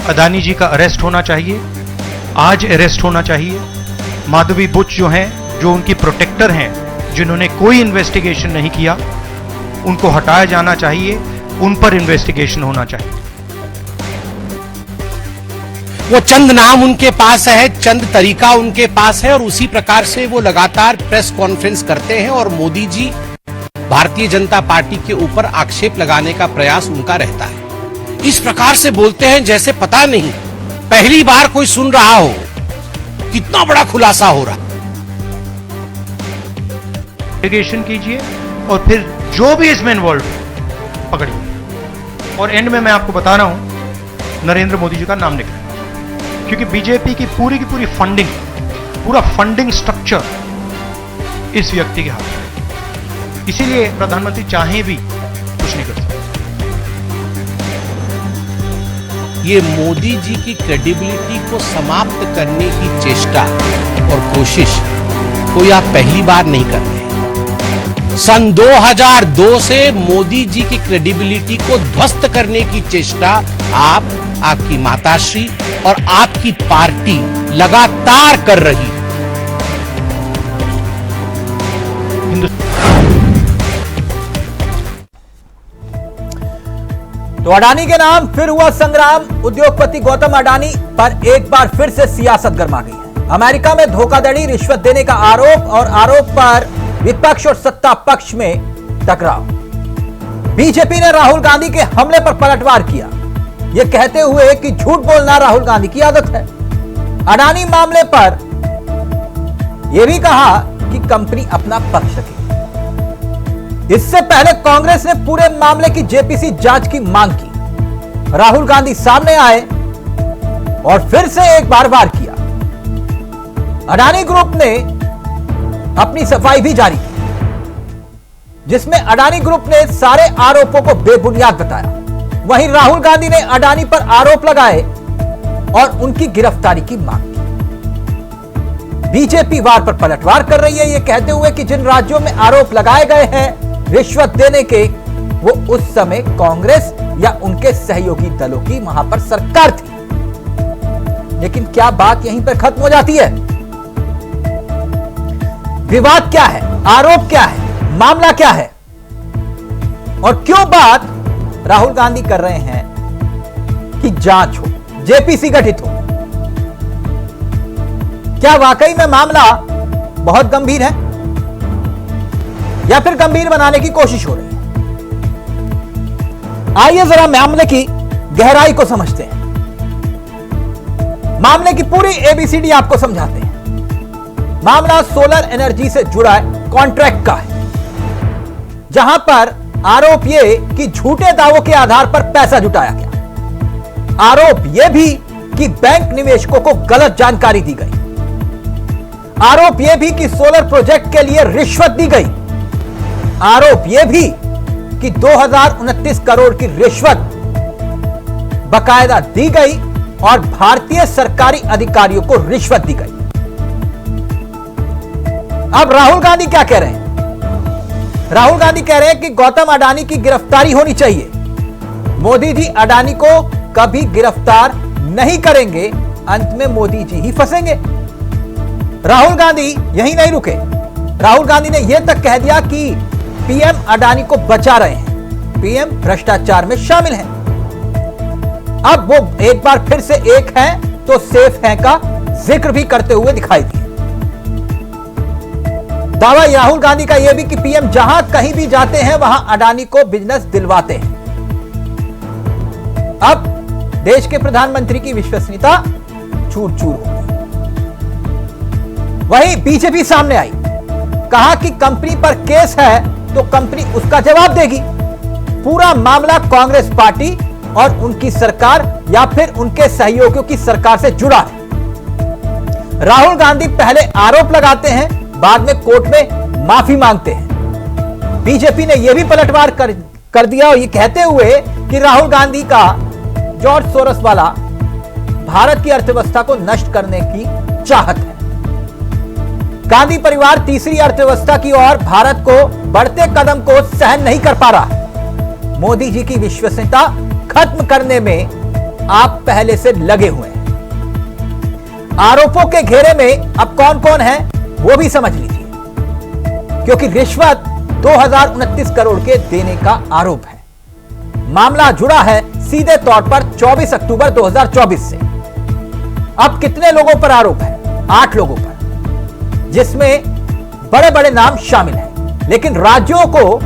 अदानी जी का अरेस्ट होना चाहिए, आज अरेस्ट होना चाहिए। माधवी बुच जो हैं, जो उनकी प्रोटेक्टर हैं, जिन्होंने कोई इन्वेस्टिगेशन नहीं किया, उनको हटाया जाना चाहिए, उन पर इन्वेस्टिगेशन होना चाहिए। वो चंद नाम उनके पास है, चंद तरीका उनके पास है और उसी प्रकार से वो लगातार प्रेस कॉन्फ्रेंस करते हैं और मोदी जी, भारतीय जनता पार्टी के ऊपर आक्षेप लगाने का प्रयास उनका रहता है। इस प्रकार से बोलते हैं जैसे पता नहीं पहली बार कोई सुन रहा हो, कितना बड़ा खुलासा हो रहा। इन्वेस्टिगेशन कीजिए और फिर जो भी इसमें इन्वॉल्व है पकड़िए। और एंड में मैं आपको बता रहा हूं, नरेंद्र मोदी जी का नाम निकले, क्योंकि बीजेपी की पूरी फंडिंग, पूरा फंडिंग स्ट्रक्चर इस व्यक्ति के हाथ में है। इसीलिए प्रधानमंत्री चाहे भी कुछ नहीं कर सकते। ये मोदी जी की क्रेडिबिलिटी को समाप्त करने की चेष्टा और कोशिश कोई आप पहली बार नहीं कर रहे हैं। सन 2002 से मोदी जी की क्रेडिबिलिटी को ध्वस्त करने की चेष्टा आप, आपकी माताश्री और आपकी पार्टी लगातार कर रही है। तो अडानी के नाम फिर हुआ संग्राम। उद्योगपति गौतम अडानी पर एक बार फिर से सियासत गर्मा गई है। अमेरिका में धोखाधड़ी, रिश्वत देने का आरोप और आरोप पर विपक्ष और सत्ता पक्ष में टकराव। बीजेपी ने राहुल गांधी के हमले पर पलटवार किया, यह कहते हुए कि झूठ बोलना राहुल गांधी की आदत है। अडानी मामले पर यह भी कहा कि कंपनी अपना पक्ष रखेगी। इससे पहले कांग्रेस ने पूरे मामले की जेपीसी जांच की मांग की। राहुल गांधी सामने आए और फिर से एक बार वार किया। अडानी ग्रुप ने अपनी सफाई भी जारी की, जिसमें अडानी ग्रुप ने सारे आरोपों को बेबुनियाद बताया। वहीं राहुल गांधी ने अडानी पर आरोप लगाए और उनकी गिरफ्तारी की मांग की। बीजेपी वार पर पलटवार कर रही है, यह कहते हुए कि जिन राज्यों में आरोप लगाए गए हैं रिश्वत देने के, वो उस समय कांग्रेस या उनके सहयोगी दलों की वहां पर सरकार थी। लेकिन क्या बात यहीं पर खत्म हो जाती है? विवाद क्या है, आरोप क्या है, मामला क्या है और क्यों बात राहुल गांधी कर रहे हैं कि जांच हो, जेपीसी गठित हो? क्या वाकई में मामला बहुत गंभीर है या फिर गंभीर बनाने की कोशिश हो रही है? आइए जरा मामले की गहराई को समझते हैं। मामले की पूरी एबीसीडी आपको समझाते हैं। मामला सोलर एनर्जी से जुड़ा कॉन्ट्रैक्ट का है, जहां पर आरोप यह कि झूठे दावों के आधार पर पैसा जुटाया गया। आरोप यह भी कि बैंक निवेशकों को गलत जानकारी दी गई। आरोप यह भी कि सोलर प्रोजेक्ट के लिए रिश्वत दी गई। आरोप यह भी कि 2029 करोड़ की रिश्वत बकायदा दी गई और भारतीय सरकारी अधिकारियों को रिश्वत दी गई। अब राहुल गांधी क्या कह रहे हैं? राहुल गांधी कह रहे हैं कि गौतम अडानी की गिरफ्तारी होनी चाहिए। मोदी जी अडानी को कभी गिरफ्तार नहीं करेंगे, अंत में मोदी जी ही फंसेंगे। राहुल गांधी यहीं नहीं रुके। राहुल गांधी ने यह तक कह दिया कि पीएम अडानी को बचा रहे हैं, पीएम भ्रष्टाचार में शामिल हैं। अब वो एक बार फिर से एक हैं तो सेफ हैं का जिक्र भी करते हुए दिखाई दिए। दावा राहुल गांधी का यह भी कि पीएम जहां कहीं भी जाते हैं वहां अडानी को बिजनेस दिलवाते हैं। अब देश के प्रधानमंत्री की विश्वसनीयता चूर चूर हो गई। वहीं बीजेपी सामने आई, कहा कि कंपनी पर केस है तो कंपनी उसका जवाब देगी। पूरा मामला कांग्रेस पार्टी और उनकी सरकार या फिर उनके सहयोगियों की सरकार से जुड़ा है। राहुल गांधी पहले आरोप लगाते हैं, बाद में कोर्ट में माफी मांगते हैं। बीजेपी ने यह भी पलटवार कर दिया और यह कहते हुए कि राहुल गांधी का जॉर्ज सोरोस वाला भारत की अर्थव्यवस्था को नष्ट करने की चाहत है। गांधी परिवार तीसरी अर्थव्यवस्था की ओर भारत को बढ़ते कदम को सहन नहीं कर पा रहा। मोदी जी की विश्वसनीयता खत्म करने में आप पहले से लगे हुए हैं। आरोपों के घेरे में अब कौन कौन है वो भी समझ लीजिए, क्योंकि रिश्वत 2029 करोड़ के देने का आरोप है। मामला जुड़ा है सीधे तौर पर 24 अक्टूबर 2024 से। अब कितने लोगों पर आरोप है? 8 लोगों पर, जिसमें बड़े बड़े नाम शामिल हैं। लेकिन राज्यों को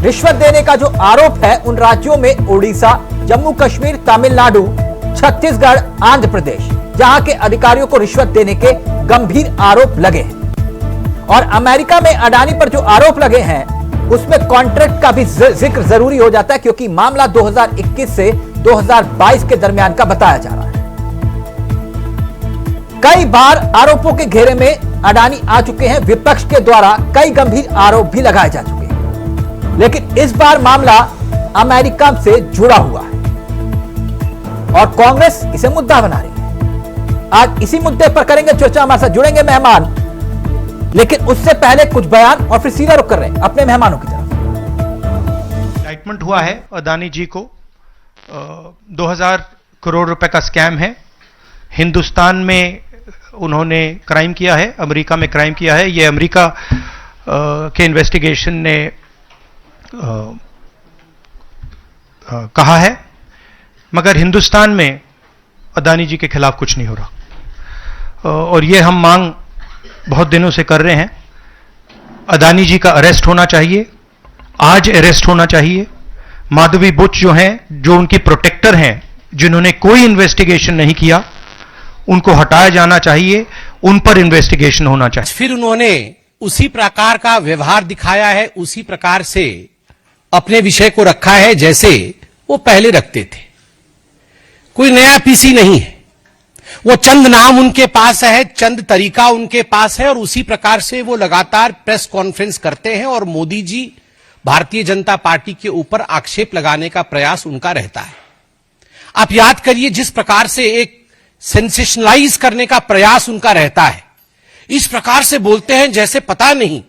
रिश्वत देने का जो आरोप है, उन राज्यों में ओडिशा, जम्मू कश्मीर, तमिलनाडु, छत्तीसगढ़, आंध्र प्रदेश, जहां के अधिकारियों को रिश्वत देने के गंभीर आरोप लगे हैं। और अमेरिका में अडानी पर जो आरोप लगे हैं, उसमें कॉन्ट्रैक्ट का भी जिक्र जरूरी हो जाता है, क्योंकि मामला 2021 से 2022 के दरमियान का बताया जा रहा है। कई बार आरोपों के घेरे में अडानी आ चुके हैं। विपक्ष के द्वारा कई गंभीर आरोप भी लगाए जा चुके हैं, लेकिन इस बार मामला अमेरिका से जुड़ा हुआ है और कांग्रेस इसे मुद्दा बना रही है। आज इसी मुद्दे पर करेंगे चर्चा। हमारे साथ जुड़ेंगे मेहमान, लेकिन उससे पहले कुछ बयान और फिर सीधा रुख कर रहे हैं अपने मेहमानों की तरफ। इंडाइटमेंट हुआ है अदानी जी को। 2000 करोड़ रुपए का स्कैम है। हिंदुस्तान में उन्होंने क्राइम किया है, अमेरिका में क्राइम किया है। ये अमेरिका के इन्वेस्टिगेशन ने कहा है, मगर हिंदुस्तान में अदानी जी के खिलाफ कुछ नहीं हो रहा। और ये हम मांग बहुत दिनों से कर रहे हैं। अदानी जी का अरेस्ट होना चाहिए, आज अरेस्ट होना चाहिए। माधवी बुच जो हैं, जो उनकी प्रोटेक्टर हैं, जिन्होंने कोई इन्वेस्टिगेशन नहीं किया, उनको हटाया जाना चाहिए, उन पर इन्वेस्टिगेशन होना चाहिए। फिर उन्होंने उसी प्रकार का व्यवहार दिखाया है, उसी प्रकार से अपने विषय को रखा है जैसे वो पहले रखते थे। कोई नया पीसी नहीं है। वो चंद नाम उनके पास है, चंद तरीका उनके पास है, और उसी प्रकार से वो लगातार प्रेस कॉन्फ्रेंस करते हैं और मोदी जी, भारतीय जनता पार्टी के ऊपर आक्षेप लगाने का प्रयास उनका रहता है। आप याद करिए, जिस प्रकार से एक सेंसेशनलाइज करने का प्रयास उनका रहता है, इस प्रकार से बोलते हैं जैसे पता नहीं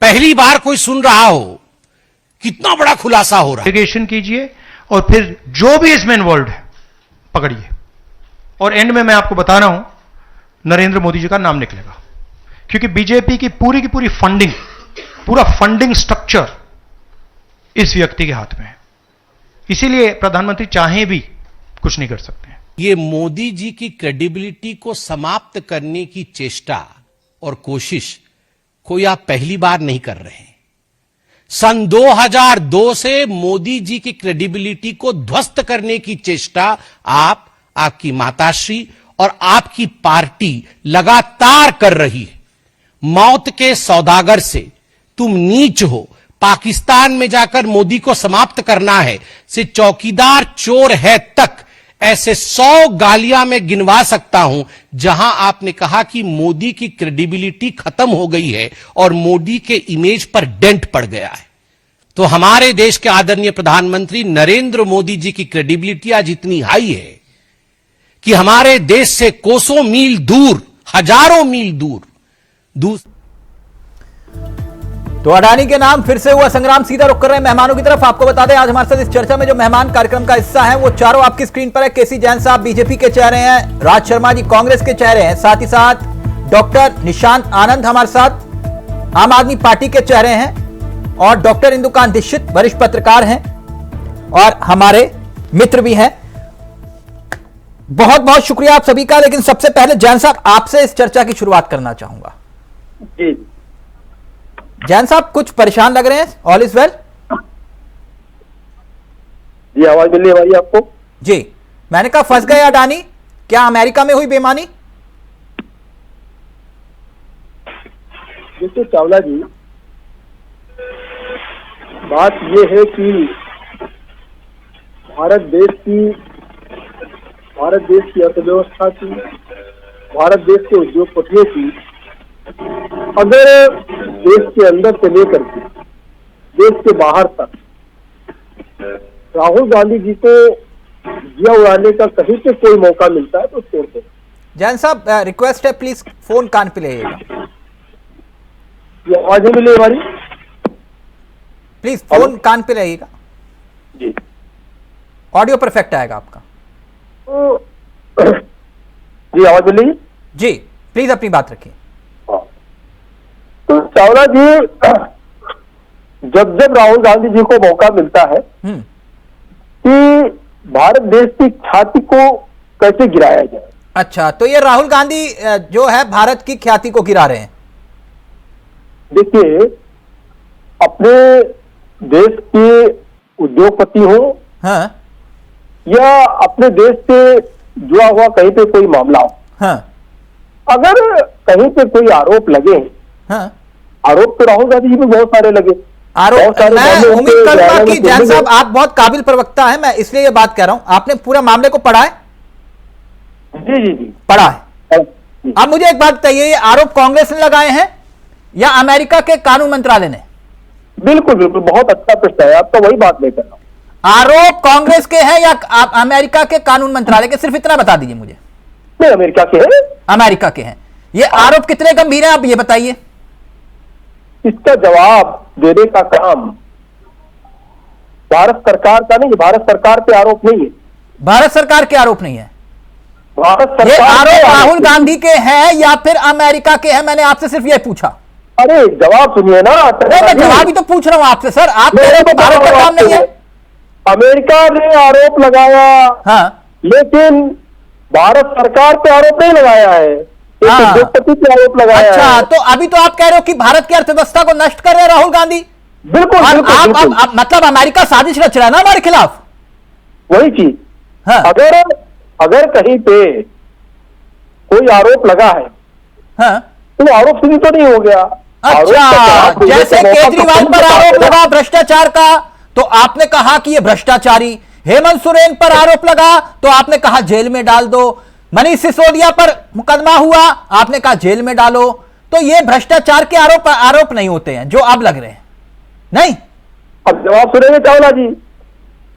पहली बार कोई सुन रहा हो, कितना बड़ा खुलासा हो रहा है। इन्वेस्टिगेशन कीजिए और फिर जो भी इसमें इन्वॉल्व है पकड़िए, और एंड में मैं आपको बता रहा हूं, नरेंद्र मोदी जी का नाम निकलेगा। क्योंकि बीजेपी की पूरी फंडिंग, पूरा फंडिंग स्ट्रक्चर इस व्यक्ति के हाथ में है। इसीलिए प्रधानमंत्री चाहे भी कुछ नहीं कर सकते हैं। ये मोदी जी की क्रेडिबिलिटी को समाप्त करने की चेष्टा और कोशिश कोई आप पहली बार नहीं कर रहे हैं। सन 2002 से मोदी जी की क्रेडिबिलिटी को ध्वस्त करने की चेष्टा आप, आपकी माताश्री और आपकी पार्टी लगातार कर रही है। मौत के सौदागर से तुम नीच हो, पाकिस्तान में जाकर मोदी को समाप्त करना है, से चौकीदार चोर है तक, ऐसे 100 गालियां मैं गिनवा सकता हूं जहां आपने कहा कि मोदी की क्रेडिबिलिटी खत्म हो गई है और मोदी के इमेज पर डेंट पड़ गया है। तो हमारे देश के आदरणीय प्रधानमंत्री नरेंद्र मोदी जी की क्रेडिबिलिटी आज इतनी हाई है कि हमारे देश से कोसों मील दूर, हजारों मील दूर तो अडानी के नाम फिर से हुआ संग्राम। सीधा रुक कर रहे हैं मेहमानों की तरफ। आपको बता दें, आज हमारे साथ इस चर्चा में जो मेहमान कार्यक्रम का हिस्सा हैं, वो चारों आपकी स्क्रीन पर है। केसी जैन साहब बीजेपी के चेहरे हैं, राज शर्मा जी कांग्रेस के चेहरे हैं, साथ ही साथ डॉक्टर निशांत आनंद हमारे साथ आम आदमी पार्टी के चेहरे हैं, और डॉक्टर इंदुकांत दीक्षित वरिष्ठ पत्रकार हैं और हमारे मित्र भी हैं। बहुत बहुत शुक्रिया आप सभी का। लेकिन सबसे पहले जैन साहब, आपसे इस चर्चा की शुरुआत करना चाहूंगा। जैन साहब, कुछ परेशान लग रहे हैं। All is well? जी, आवाज मिल रही है आपको? जी, मैंने कहा फंस गए अडानी, क्या अमेरिका में हुई बेईमानी? देखिए चावला जी, बात यह है कि भारत देश की अर्थव्यवस्था की, भारत देश के उद्योगपतियों की, अगर देश के अंदर से लेकर के देश के बाहर तक राहुल गांधी जी को दिया उड़ाने का कहीं पे कोई मौका मिलता है तो छोड़ते। जैन साहब, रिक्वेस्ट है प्लीज फोन कान पे लाइएगा। ये आवाज नहीं मिली हमारी? प्लीज फोन कान पे लाइएगा। जी, ऑडियो परफेक्ट आएगा आपका। जी आवाज मिल रही है? जी प्लीज अपनी बात रखिए। तो चावला जी, जब जब राहुल गांधी जी को मौका मिलता है कि भारत देश की ख्याति को कैसे गिराया जाए। अच्छा, तो ये राहुल गांधी जो है भारत की ख्याति को गिरा रहे हैं। देखिए, अपने देश के उद्योगपति हो हाँ या अपने देश से जुड़ा हुआ कहीं पे कोई मामला हो, हाँ अगर कहीं पे कोई आरोप लगे, हाँ आरोप तो राहुल गांधी जी पे बहुत सारे लगे। आरोप, बहुत सारे मैं मामले उम्मीद उनके करूंगा बयानों कि में जैन सुनने साहब में- आप बहुत काबिल प्रवक्ता हैं, मैं इसलिए ये बात कह रहा हूं। आपने पूरा मामले को पढ़ा है? जी जी जी। पढ़ा है। अब मुझे एक बात बताइए, ये आरोप कांग्रेस ने लगाए हैं या अमेरिका के कानून मंत्रालय ने? बिल्कुल बिल्कुल, बहुत अच्छा प्रश्न है आपका, वही बात मैं कर रहा हूँ। आरोप कांग्रेस के हैं या आप अमेरिका के कानून मंत्रालय के? सिर्फ इतना बता दीजिए मुझे। नहीं, अमेरिका के हैं। अमेरिका के हैं। ये आरोप कितने गंभीर हैं, आप ये बताइए। इसका जवाब देने का काम भारत सरकार का नहीं, भारत सरकार पे आरोप नहीं है। भारत सरकार के आरोप नहीं है, भारत ये सरकार आरोप पे राहुल है। गांधी के हैं या फिर अमेरिका के हैं? मैंने आपसे सिर्फ ये पूछा। अरे जवाब सुनिए ना। नहीं, मैं जवाब ही तो पूछ रहा हूं आपसे सर। आप कह रहे हैं कि भारत का काम नहीं है। अमेरिका ने आरोप लगाया, हाँ लेकिन भारत सरकार पे आरोप नहीं लगाया है, एक हाँ। उद्योगपति पे आरोप लगाया अच्छा, है। तो अभी तो आप कह रहे हो कि भारत की अर्थव्यवस्था को नष्ट कर रहे हैं राहुल गांधी। बिल्कुल और बिल्कुल आप बिल्कुल, मतलब अमेरिका साजिश रच रहा है ना हमारे खिलाफ। वही चीज। हाँ अगर कहीं पे कोई आरोप लगा है हाँ। तो आरोप सिद्ध तो नहीं हो गया। आरोप का अच्छा, जवाब देने जैसे का मौका केजरीवाल तो पर सबको आरोप मिलता है। लगा भ्रष्टाचार का, तो आपने कहा कि ये भ्रष्टाचारी। हेमंत सोरेन पर आरोप लगा तो आपने कहा जेल में डाल दो। मनीष सिसोदिया पर मुकदमा हुआ, आपने कहा जेल में डालो। तो ये भ्रष्टाचार के आरोप नहीं होते हैं जो अब लग रहे हैं। नहीं अब जवाब सुनेंगे चावला जी।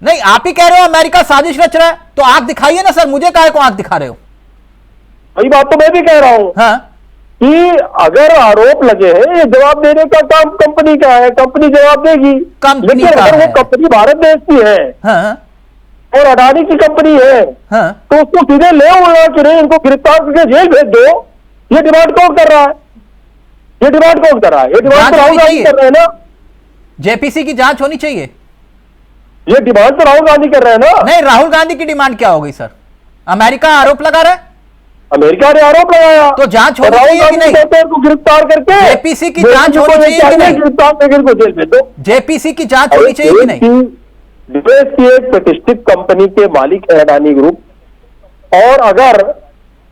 नहीं, आप ही कह रहे हो अमेरिका साजिश रच रहा है, तो आंख दिखाइए ना सर। मुझे काहे को आंख दिखा रहे हो? वही बात तो मैं भी कह रहा हूं हाँ कि अगर आरोप लगे हैं, ये जवाब देने का काम कंपनी का है, कंपनी जवाब देगी। कंपनी लेकिन का अगर है। वो कंपनी भारत देश की है हाँ और अडानी की कंपनी है, हाँ। तो उसको सीधे ले उड़ा के नहीं, इनको गिरफ्तार करके जेल भेज दो। ये डिमांड कौन कर रहा है? ये डिमांड कौन कर रहा है? ये डिमांड जांच तो राहुल होनी गांधी चाहिए। कर रहे हैं ना। जेपीसी की जांच होनी चाहिए। ये डिमांड तो राहुल गांधी कर रहे हैं ना। नहीं, राहुल गांधी की डिमांड क्या हो गई सर? अमेरिका आरोप लगा रहा है अमेरिका ने आरोप लगाया, तो जांच होनी और राहुल चाहिए कि गांधी नहीं? कहते हैं इनको गिरफ्तार करके जेपीसी की जांच होनी चाहिए कि नहीं? गिरफ्तार करके इनको जेल भेज दो। जेपीसी की जांच होनी चाहिए कि नहीं? देश की एक प्रतिष्ठित कंपनी के मालिक है अडानी ग्रुप, और अगर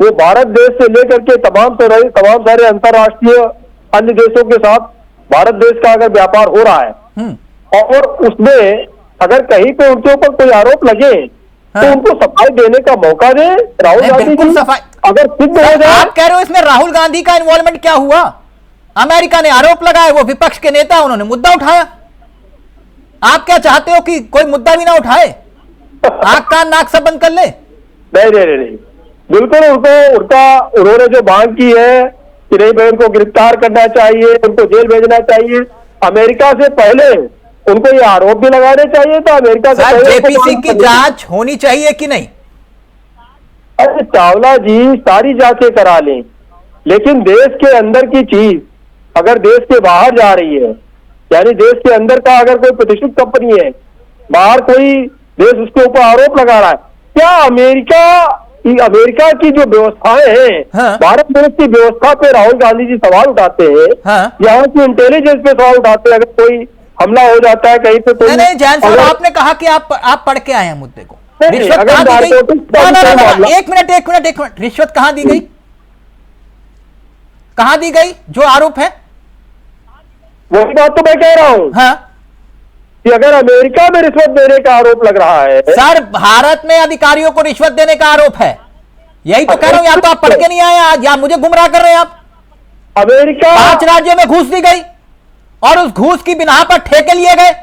वो भारत देश से लेकर के तमाम सारे अंतर्राष्ट्रीय अन्य देशों के साथ भारत देश का अगर व्यापार हो रहा है और उसमें अगर कहीं पे उनके ऊपर कोई आरोप लगे, हाँ। तो उनको सफाई देने का मौका दे राहुल नहीं, गांधी बिल्कुल जी। सफाई। अगर सिद्ध हो सर, जाए, आप कह रहे हो इसमें राहुल गांधी का इन्वॉल्वमेंट क्या हुआ? अमेरिका ने आरोप लगाए, वो विपक्ष के नेता, उन्होंने मुद्दा उठाया। आप क्या चाहते हो कि कोई मुद्दा भी ना उठाए, आंख कान नाक सब बंद कर ले? नहीं नहीं नहीं नहीं, बिल्कुल उन्होंने जो मांग की है कि नहीं भाई उनको गिरफ्तार करना चाहिए, उनको जेल भेजना चाहिए, अमेरिका से पहले उनको ये आरोप भी लगाने चाहिए था। अमेरिका से सर, पहले उनको जेपीसी मांग की करनी जांच होनी चाहिए कि नहीं? अरे चावला जी, सारी जांचें करा लें, लेकिन देश के अंदर की चीज अगर देश के बाहर जा रही है, यानी देश के अंदर का अगर कोई प्रतिष्ठित कंपनी है, बाहर कोई देश उसके ऊपर आरोप लगा रहा है, क्या अमेरिका की जो व्यवस्थाएं हैं, हाँ। भारत देश की व्यवस्था पे राहुल गांधी जी सवाल उठाते हैं, हाँ। यहाँ की इंटेलिजेंस पे सवाल उठाते हैं। अगर कोई हमला हो जाता है कहीं पे, कोई नहीं जैन साहब, अगर- आपने कहा कि आप पढ़ के आए हैं मुद्दे को। नहीं, रिश्वत अगर कहां दी गई? नारकोटिक्स का ना, कोई मामला- एक मिनट, रिश्वत कहां दी गई? कहां दी गई जो आरोप है? वही बात तो मैं कह रहा हूँ हाँ कि अगर अमेरिका में रिश्वत देने का आरोप लग रहा है, सर, भारत में अधिकारियों को रिश्वत देने का आरोप है। यही तो कह रहा हूं, या तो आप पढ़ के नहीं आए आज, या मुझे गुमराह कर रहे हैं आप। अमेरिका 5 राज्यों में घूस दी गई और उस घूस की बिना पर ठेके लिए गए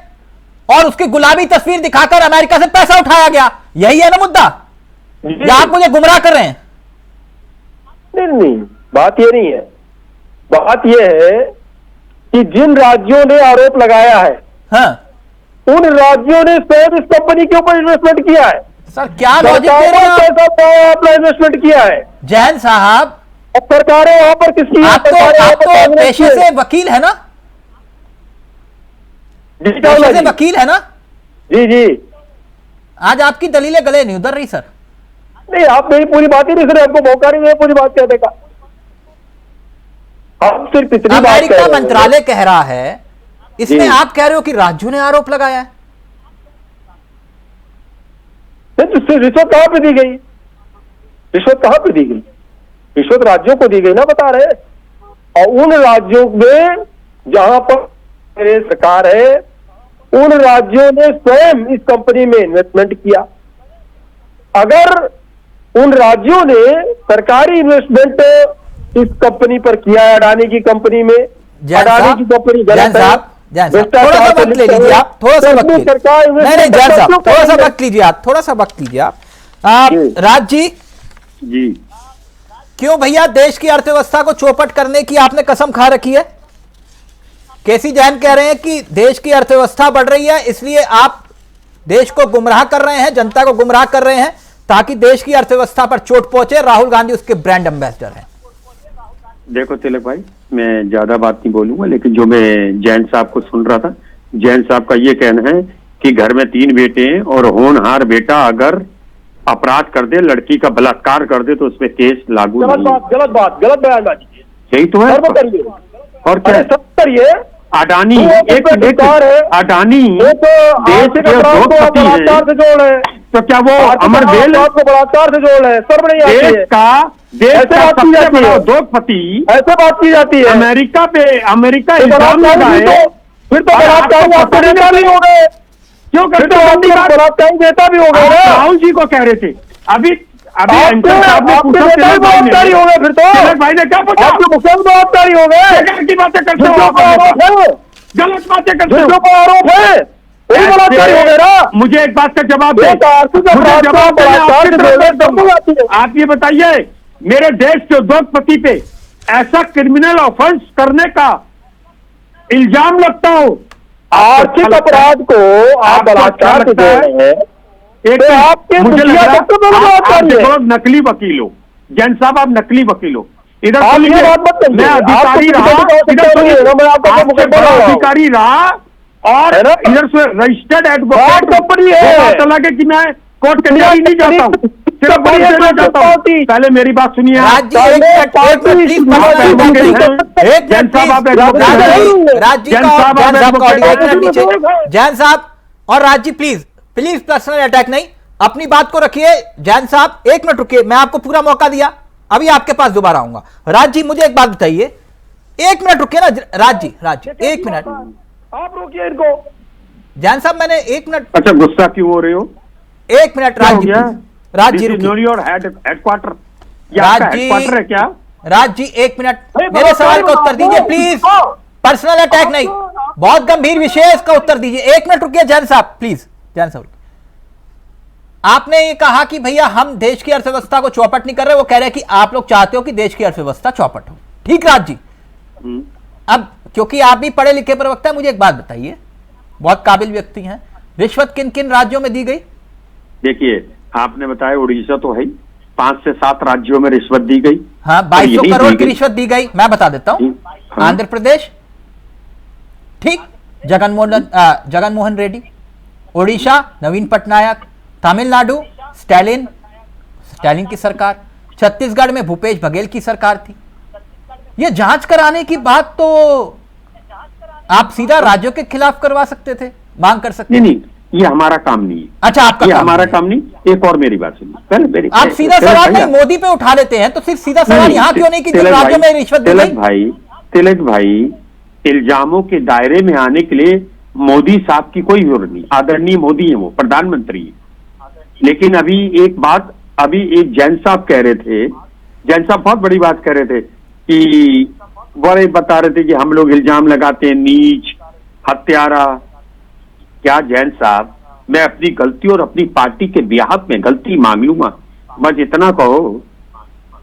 और उसकी गुलाबी तस्वीर दिखाकर अमेरिका से पैसा उठाया गया। यही है ना मुद्दा, या आप मुझे गुमराह कर रहे हैं? नहीं, बात ये नहीं है। बात ये है कि जिन राज्यों ने आरोप लगाया है, हाँ उन राज्यों ने स्वयं इस कंपनी के ऊपर इन्वेस्टमेंट किया है। सर क्या लॉजिक दे रहे हैं आप? अपना इन्वेस्टमेंट किया है जैन साहब, अब सरकारें वहां पर किसकी है? आप तो पेशे से वकील है ना? जी चावला पेशे से जी। वकील है ना? जी जी। आज आपकी दलीलें गले नहीं उतर रही सर। नहीं, आप मेरी पूरी बात ही नहीं सुने, आपको मौका नहीं है पूरी बात कहने का। आप सिर्फ इतनी बात कह अमेरिका रहे हैं। मंत्रालय कह रहा है, इसमें जी। आप कह रहे हो कि राज्यों ने आरोप लगाया है। नहीं, तो रिश्वत कहां पे दी गई? रिश्वत कहां पे दी गई? रिश्वत राज्यों को दी गई ना, बता रहे हैं। और उन राज्यों में जहां पर सरकार है, उन राज्यों ने स्वयं इस कंपनी में इन्वेस्टमेंट किया। अगर उन राज्यों ने सरकारी इन्वेस्टमेंट इस कंपनी पर किया है, अडानी की कंपनी में, अडानी की कंपनी गलत है, जैन साहब, थोड़ा सा वक्त ले लीजिए आप, थोड़ा सा वक्त लीजिए। नहीं जैन साहब, थोड़ा सा वक्त लीजिए आप, थोड़ा सा वक्त लीजिए आप। राज जी, जी क्यों भैया देश की अर्थव्यवस्था को चौपट करने की आपने कसम खा रखी है? केसी जैन कह रहे हैं कि देश की अर्थव्यवस्था बढ़ रही है, इसलिए आप देश को गुमराह कर रहे हैं, जनता को गुमराह कर रहे हैं, ताकि देश की अर्थव्यवस्था पर चोट पहुंचे। राहुल गांधी उसके ब्रांड एम्बेसडर हैं। देखो तिलक भाई, मैं ज्यादा बात नहीं बोलूंगा, लेकिन जो मैं जैन साहब को सुन रहा था, जैन साहब का ये कहना है कि घर में 3 बेटे हैं और होनहार बेटा अगर अपराध कर दे, लड़की का बलात्कार कर दे, तो उसमें केस लागू गलत नहीं। बात, गलत बात, गलत बयानबाजी। यही तो है। सर्व करिए और क्या अरे सब करिए। अडानी वो एक अधिकार है। अडानी वो तो देश आर्थिक के अपराध को उद्योगपति बलात्कार है, से जोड़ है, तो क्या वो अमर बेल अपराध को बलात्कार से जोड़ है? सर्व नहीं आती देश है, का ऐसे बात की सबसे जाती बड़ा है। उद्योगपति ऐसे बात की जाती है। अमेरिका तो इल्जाम बलात्कारी लगाए, फिर तो बलात्कारी आपके नेता भी हो गए, क्यों फिर करते तो हो आपके बलात्कारी नेता भी हो गए ना। राहुल जी को कह रहे थे अभी आपके साहब ने आपके पूछा, नेता भी बलात्कारी हो गए, फिर तो तिलक भाई ने क्या पूछा? आपके मुखिया भी बलात्कारी हो गए। बेकार की बातें करते हो जिसके आप, ऊपर आरोप है, गलत बातें करते जिसके हो। ऊपर आरोप है, वही बलात्कारी हो गए ना। मुझे एक बात का जवाब दे, वो तो आर्थिक मुझे अपराध को जवाब देना बलात्कार आपकी से तरफ जोड़ने से तब आती है। आप ये बताइए, मेरे देश के उद्योगपति पे ऐसा क्रिमिनल ऑफेंस करने का इल्जाम लगता हो, आर्थिक अपराध को आप आपको बलात्कार अच्छा से लगता है? जोड़ रहे हैं। एक तो आपके मुझे लग मुखिया रहा तब तो दोनों आप बलात्कारी है। देखो, नकली वकील हो जैन साहब, आप नकली वकील हो। इधर आप सुनिए, ये बात मत करिए। मैं अधिकारी आप तो रहा, किसी को इधर कहते सुनिए, हैं ना, मैं आपको आपसे मुकदमा बड़ा लगा रहा हूं। अधिकारी रहा और है ना? इधर से रजिस्टर्ड बात एडवोकेट कंपनी है। चला के कि मैं कोर्ट कचहरी नहीं जाता हूँ, सिर्फ कंपनी वोट है, देना चाहता हूँ। पार्टी। पहले मेरी बात सुनिए आप। राज जी, एक मिनट प्लीज, जैन साहब आप एडवोकेट हैं। राज जी जैन का साहब आप जैन साहब का ऑडियो एक एडवोकेट मिनट हैं। नीचे। जैन साहब और Raj ji please please personal attack नहीं, अपनी बात को रखिए। जैन साहब 1 मिनट रुकिए, मैं आपको पूरा मौका दिया, अभी आपके पास दोबारा आऊंगा। राज जी मुझे एक बात बताइए, 1 मिनट रुकिए ना राज जी, 1 मिनट। आप रोकिए इनको। जैन साहब मैंने 1 मिनट, अच्छा गुस्सा क्यों हो रहे हो? 1 मिनट राज जी, राज जी रुकिए। Your headquarter, Raj ji, headquarter है क्या? राज जी 1 मिनट मेरे सवाल का उत्तर दीजिए प्लीज, पर्सनल अटैक नहीं, बहुत गंभीर विषय है, इसका उत्तर दीजिए। 1 मिनट रुकिए जैन साहब प्लीज। जैन साहब आपने ये कहा कि भैया हम देश की अर्थव्यवस्था को चौपट नहीं कर रहे, वो कह रहे हैं कि आप लोग चाहते हो कि देश की अर्थव्यवस्था चौपट हो। ठीक राज जी, अब क्योंकि आप भी पढ़े लिखे प्रवक्ता है, मुझे एक बात बताइए, बहुत काबिल व्यक्ति हैं, रिश्वत किन किन राज्यों में दी गई? देखिए, आपने बताया उड़ीसा तो है, 5 से 7 राज्यों में रिश्वत दी गई। हाँ, 2200 करोड़ की रिश्वत दी गई। मैं बता देता हूं, हाँ। आंध्र प्रदेश, ठीक, जगन मोहन रेड्डी, ओडिशा नवीन पटनायक, तमिलनाडु स्टालिन की सरकार, छत्तीसगढ़ में भूपेश बघेल की सरकार थी। यह जांच कराने की बात तो आप सीधा राज्यों के खिलाफ करवा सकते थे, मांग कर सकते थे। नहीं, ये हमारा काम नहीं है। अच्छा, आपका ये काम हमारा नहीं है। काम नहीं। एक और मेरी बात सुनिए, पहले आप सीधा सवाल नहीं मोदी पे उठा लेते हैं, तो सिर्फ सीधा सवाल यहां क्यों नहीं कि जिन राज्यों में रिश्वत दी गई? तिलक भाई, इल्जामों के दायरे में आने के लिए मोदी साहब की कोई जरूरत नहीं। आदरणीय मोदी है, वो प्रधानमंत्री है। लेकिन अभी एक जैन साहब कह रहे थे, जैन साहब बहुत बड़ी बात कह रहे थे कि बड़े बता रहे थे कि हम लोग इल्जाम लगाते हैं, नीच, हत्यारा। क्या जैन साहब, मैं अपनी गलती और अपनी पार्टी के बिहाफ में गलती मांग लूंगा। बस इतना कहो,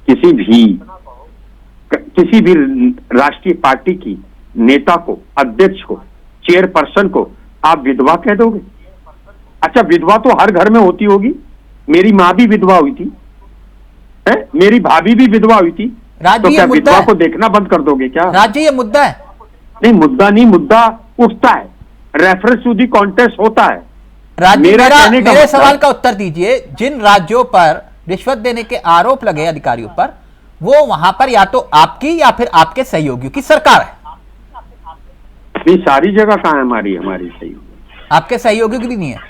किसी भी राष्ट्रीय पार्टी की नेता को, अध्यक्ष को, चेयरपर्सन को आप विधवा कह दोगे? अच्छा, विधवा तो हर घर में होती होगी, मेरी माँ भी विधवा हुई थी, है? मेरी भाभी भी विधवा हुई थी। राज्य तो ये क्या मुद्दा विधवा है? को देखना बंद कर दोगे क्या? राज्य ये मुद्दा है। नहीं, मुद्दा नहीं, मुद्दा उठता है, रेफरेंस टू दी कॉन्टेस्ट होता है। राज्य मेरा कहने का मेरे मतलब- सवाल का उत्तर दीजिए। जिन राज्यों पर रिश्वत देने के आरोप लगे अधिकारियों पर, वो वहां पर या तो आपकी या फिर आपके सहयोगियों की सरकार है। नहीं, सारी जगह कहाँ है हमारी सही? आपके सहयोगियों की भी नहीं है।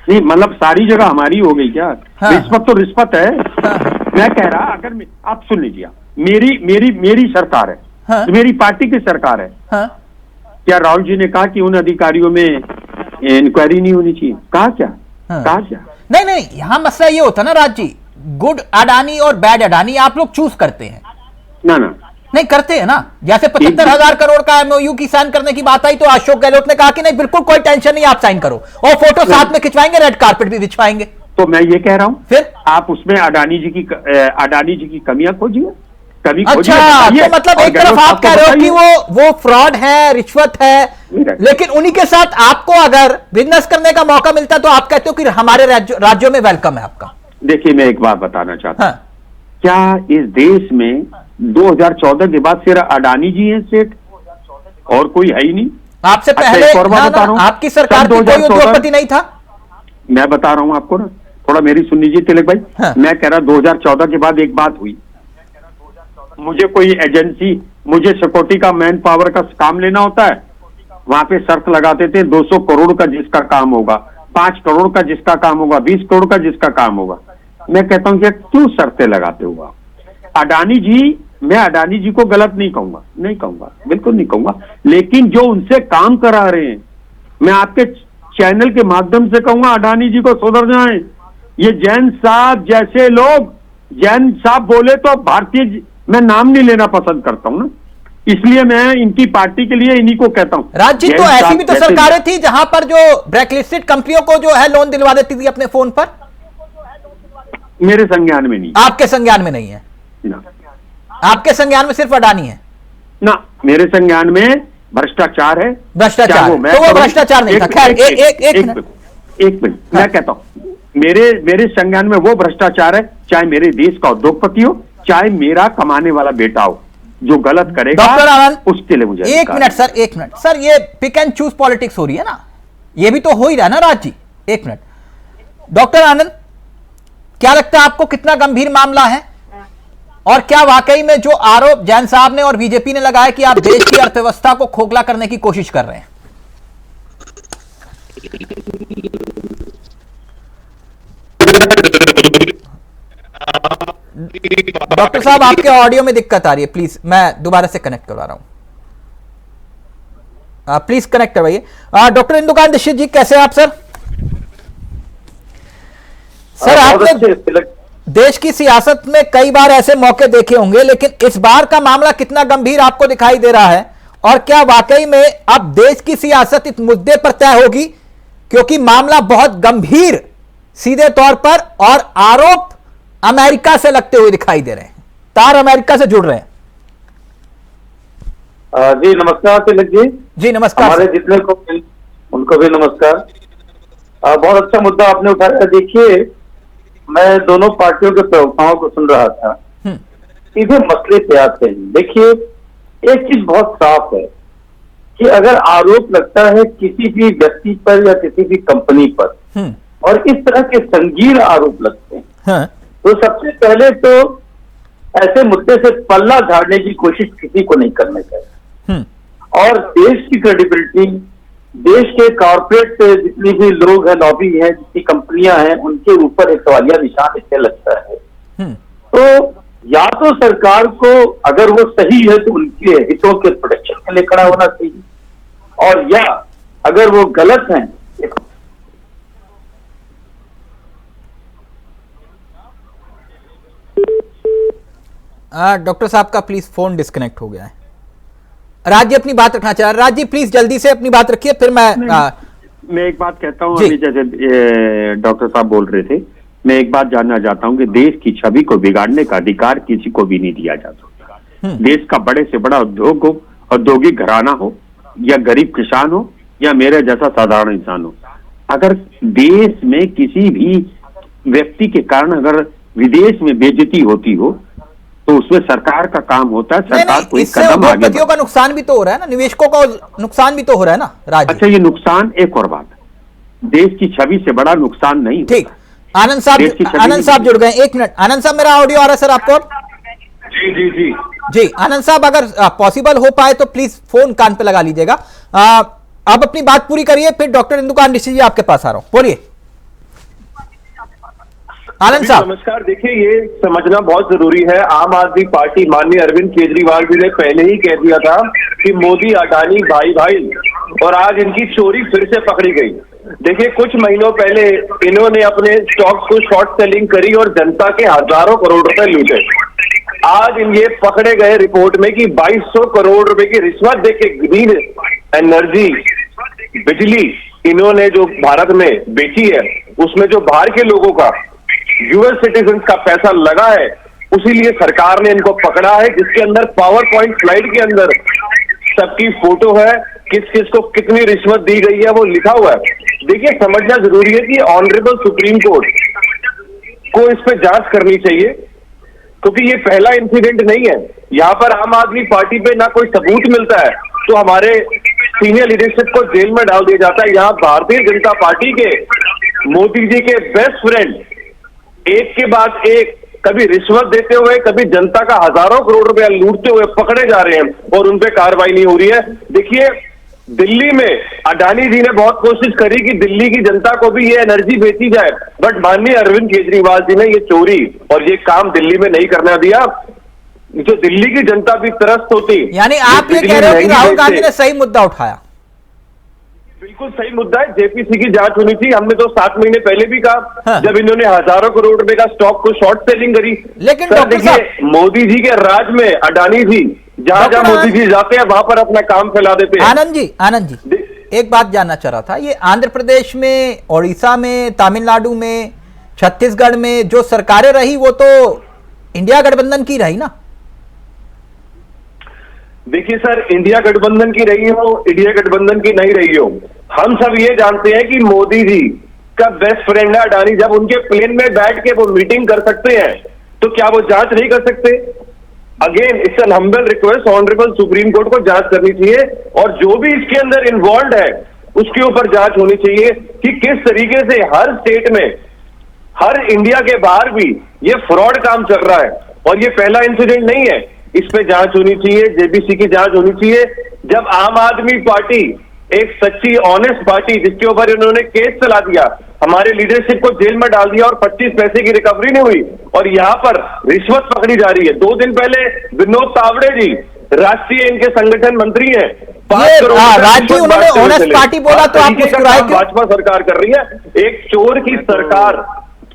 नहीं, मतलब सारी जगह हमारी हो गई क्या? हाँ। रिश्वत तो रिश्वत है। हाँ। मैं कह रहा, अगर आप सुन लीजिए, मेरी सरकार है, हाँ। मेरी पार्टी की सरकार है। हाँ। क्या राहुल जी ने कहा कि उन अधिकारियों में इंक्वायरी नहीं होनी चाहिए? कहा क्या? हाँ। कहा क्या? नहीं, यहां मसला ये होता ना राज्य, गुड अडानी और बैड अडानी आप लोग चूज करते हैं। ना नहीं करते हैं ना। जैसे 75,000 करोड़ का एमओयू की साइन करने की बात आई तो अशोक गहलोत ने कहा कि नहीं बिल्कुल कोई टेंशन नहीं, आप साइन करो, और फोटो साथ में खिंचवाएंगे, रेड कार्पेट भी बिछवाएंगे। तो मैं ये कह रहा हूं, फिर आप उसमें अडानी जी की कमियां खोजिए, कभी खोजिए, अच्छा, बताइए। तो मतलब और एक तरफ गहलोत आप साहब को कह रहे हो कि बताइए। वो फ्रॉड है, रिश्वत है, लेकिन उन्हीं के साथ आपको अगर बिजनेस करने का मौका मिलता है तो आप कहते हो कि हमारे राज्यों में वेलकम है आपका। देखिए, मैं एक बात बताना चाहता हूं। हाँ। क्या इस देश में 2014 के बाद सिर्फ अडानी जी हैं सेठ, और कोई है ही नहीं? आपसे अच्छा, पहले एक और बात बता रहा हूं। आपकी सरकार सन की कोई 2014 उद्योगपति नहीं था। मैं बता रहा हूं आपको ना, थोड़ा मेरी सुन लीजिए तिलक भाई। हाँ। मैं कह रहा 2014 के बाद एक बात हुई, मुझे कोई एजेंसी, मुझे सिक्योरिटी का मैन पावर का काम लेना होता है, वहां पे शर्त लगाते थे 200 करोड़ का जिसका काम होगा, 5 करोड़ का जिसका काम होगा, 20 करोड़ का जिसका काम होगा। मैं कहता हूं कि क्यों शर्तें लगाते हो आप? अडानी जी, मैं अडानी जी को गलत नहीं कहूंगा, बिल्कुल नहीं कहूंगा, लेकिन जो उनसे काम करा रहे हैं, मैं आपके चैनल के माध्यम से कहूंगा अडानी जी को सुधर जाएं। ये जैन साहब जैसे लोग, जैन साहब बोले तो भारतीय, मैं नाम नहीं लेना पसंद करता हूं ना, इसलिए मैं इनकी पार्टी के लिए इन्हीं को कहता हूं। राज्य तो ऐसी भी तो सरकारें थी जहां पर जो ब्लैकलिस्टेड कंपनियों को जो है लोन दिलवा देती थी अपने फोन पर। मेरे संज्ञान में नहीं, आपके संज्ञान में नहीं है ना, आपके संज्ञान में सिर्फ अडानी है ना, मेरे संज्ञान में भ्रष्टाचार है। भ्रष्टाचार, चाहे तो वो भ्रष्टाचार नहीं था। खैर एक मिनट, मैं कहता हूं, मेरे संज्ञान में वो भ्रष्टाचार है, चाहे मेरे देश का उद्योगपति हो, चाहे मेरा कमाने वाला बेटा हो, जो गलत करेगा डॉक्टर आनंद, उसके लिए मुझे एक मिनट सर, ये पिक एंड चूज पॉलिटिक्स हो रही है ना, ये भी तो हो ही रहा है ना राज्य। एक मिनट डॉक्टर आनंद, क्या लगता है आपको कितना गंभीर मामला है, और क्या वाकई में जो आरोप जैन साहब ने और बीजेपी ने लगाया कि आप देश की अर्थव्यवस्था को खोखला करने की कोशिश कर रहे हैं? डॉक्टर साहब, आपके ऑडियो में दिक्कत आ रही है, प्लीज मैं दोबारा से कनेक्ट करवा रहा हूं, प्लीज कनेक्ट करवाइए। डॉक्टर इंदुकांत दीक्षित जी, कैसे हैं आप सर? सर, आपने देश की सियासत में कई बार ऐसे मौके देखे होंगे, लेकिन इस बार का मामला कितना गंभीर आपको दिखाई दे रहा है, और क्या वाकई में अब देश की सियासत इस मुद्दे पर तय होगी, क्योंकि मामला बहुत गंभीर सीधे तौर पर, और आरोप अमेरिका से लगते हुए दिखाई दे रहे हैं, तार अमेरिका से जुड़ रहे हैं। जी नमस्कार तिलक जी। जी नमस्कार। हमारे जितने को उनको भी नमस्कार। बहुत अच्छा मुद्दा आपने उठाया। देखिए, मैं दोनों पार्टियों के प्रवक्ताओं को सुन रहा था, सीधे मसले पे आते हैं। देखिए, एक चीज बहुत साफ है कि अगर आरोप लगता है किसी भी व्यक्ति पर या किसी भी कंपनी पर, और इस तरह के संगीन आरोप लगते हैं, तो सबसे पहले तो ऐसे मुद्दे से पल्ला झाड़ने की कोशिश किसी को नहीं करना चाहिए, और देश की क्रेडिबिलिटी, देश के कॉर्पोरेट जितने भी लोग हैं, लॉबी है, जितनी कंपनियां हैं, उनके ऊपर एक सवालिया निशान इससे लगता है। तो या तो सरकार को, अगर वो सही है तो उनके हितों के प्रोटेक्शन के लिए खड़ा होना चाहिए, और या अगर वो गलत हैं, डॉक्टर साहब का प्लीज फोन डिस्कनेक्ट हो गया है। राज्य अपनी बात रखना चाह रहा है। राज्य प्लीज जल्दी से अपनी बात रखिए, फिर मैं एक बात कहता हूं। अभी जैसे डॉक्टर साहब बोल रहे थे, मैं एक बात जानना चाहता हूं कि देश की छवि को बिगाड़ने का अधिकार किसी को भी नहीं दिया जा सकता। देश का बड़े से बड़ा उद्योग हो, औद्योगिक घराना हो, या गरीब किसान हो, या मेरे जैसा साधारण इंसान हो, अगर देश में किसी भी व्यक्ति के कारण अगर विदेश में बेइज्जती होती हो तो उसमें सरकार का काम होता है, सरकार को एक इससे कदम आगे उद्योगपतियों का नुकसान भी तो हो रहा है ना, निवेशकों का नुकसान भी तो हो रहा है ना राज्य। अच्छा, ये नुकसान एक और बात, देश की छवि से बड़ा नुकसान नहीं। ठीक, आनंद साहब जुड़ गए। 1 मिनट, आनंद साहब मेरा ऑडियो आ रहा है सर आपको? जी जी जी जी आनंद साहब, अगर पॉसिबल हो पाए तो प्लीज फोन कान पे लगा लीजिएगा। अब अपनी बात पूरी करिए, फिर डॉक्टर इंदुकांत ऋषि जी आपके पास आ रहा हूं, बोलिए आनंद साहब। नमस्कार। देखिए, ये समझना बहुत जरूरी है, आम आदमी पार्टी माननीय अरविंद केजरीवाल जी ने पहले ही कह दिया था कि मोदी अडानी भाई भाई, और आज इनकी चोरी फिर से पकड़ी गई। देखिए, कुछ महीनों पहले इन्होंने अपने स्टॉक्स को शॉर्ट सेलिंग करी और जनता के हजारों करोड़ रुपए लूटे। आज ये पकड़े गए रिपोर्ट में कि 2200 करोड़ रुपए की रिश्वत देके ग्रीन एनर्जी बिजली इन्होंने जो भारत में बेची है, उसमें जो बाहर के लोगों का, यूएस सिटीजन का पैसा लगा है, उसीलिए सरकार ने इनको पकड़ा है, जिसके अंदर पावर पॉइंट स्लाइड के अंदर सबकी फोटो है, किस किस को कितनी रिश्वत दी गई है वो लिखा हुआ है। देखिए, समझना जरूरी है कि ऑनरेबल सुप्रीम कोर्ट को इस पे जांच करनी चाहिए, क्योंकि ये पहला इंसिडेंट नहीं है। यहाँ पर आम आदमी पार्टी पे ना कोई सबूत मिलता है तो हमारे सीनियर लीडरशिप को जेल में डाल दिया जाता है। यहाँ भारतीय जनता पार्टी के मोदी जी के बेस्ट फ्रेंड एक के बाद एक कभी रिश्वत देते हुए, कभी जनता का हजारों करोड़ रुपया लूटते हुए पकड़े जा रहे हैं और उन पे कार्रवाई नहीं हो रही है। देखिए, दिल्ली में अडानी जी ने बहुत कोशिश करी कि दिल्ली की जनता को भी ये एनर्जी बेची जाए, बट माननीय अरविंद केजरीवाल जी ने ये चोरी और ये काम दिल्ली में नहीं करना दिया, जो दिल्ली की जनता भी त्रस्त होती। यानी आप ये कह रहे हो कि राहुल गांधी ने सही मुद्दा उठाया? बिल्कुल सही मुद्दा है, जेपीसी की जांच होनी चाहिए। हमने तो 7 महीने पहले भी कहा, हाँ। जब इन्होंने हजारों करोड़ रुपए का स्टॉक को शॉर्ट सेलिंग करी। लेकिन सर डॉक्टर देखिए, साहब, मोदी जी के राज में अडानी जी जहां जहां मोदी जी जाते हैं वहां पर अपना काम फैला देते हैं। आनंद जी एक बात जानना चाह रहा था, ये आंध्र प्रदेश में, ओडिशा में, तमिलनाडु में, छत्तीसगढ़ में जो सरकारें रही वो तो इंडिया गठबंधन की रही ना? देखिए सर, इंडिया गठबंधन की रही हो, इंडिया गठबंधन की नहीं रही हो, हम सब ये जानते हैं कि मोदी जी का बेस्ट फ्रेंड है अडानी। जब उनके प्लेन में बैठ के वो मीटिंग कर सकते हैं तो क्या वो जांच नहीं कर सकते? Again it's an humble request, honourable supreme court को जांच करनी चाहिए और जो भी इसके अंदर इन्वॉल्व है उसके ऊपर जांच होनी चाहिए कि किस तरीके से हर स्टेट में, हर इंडिया के बाहर भी ये फ्रॉड काम चल रहा है। और ये पहला इंसिडेंट नहीं है, इस पे जांच होनी चाहिए, जेबीसी की जांच होनी चाहिए। जब आम आदमी पार्टी एक सच्ची ऑनेस्ट पार्टी, जिसके ऊपर इन्होंने केस चला दिया, हमारे लीडरशिप को जेल में डाल दिया और 25 पैसे की रिकवरी नहीं हुई और यहाँ पर रिश्वत पकड़ी जा रही है। 2 दिन पहले विनोद तावड़े जी, राष्ट्रीय इनके संगठन मंत्री हैं, 5 करोड़ राज्य उन्होंने ऑनेस्ट पार्टी बोला तो आप मुस्कुराए क्यों? भाजपा सरकार कर रही है, एक चोर की सरकार,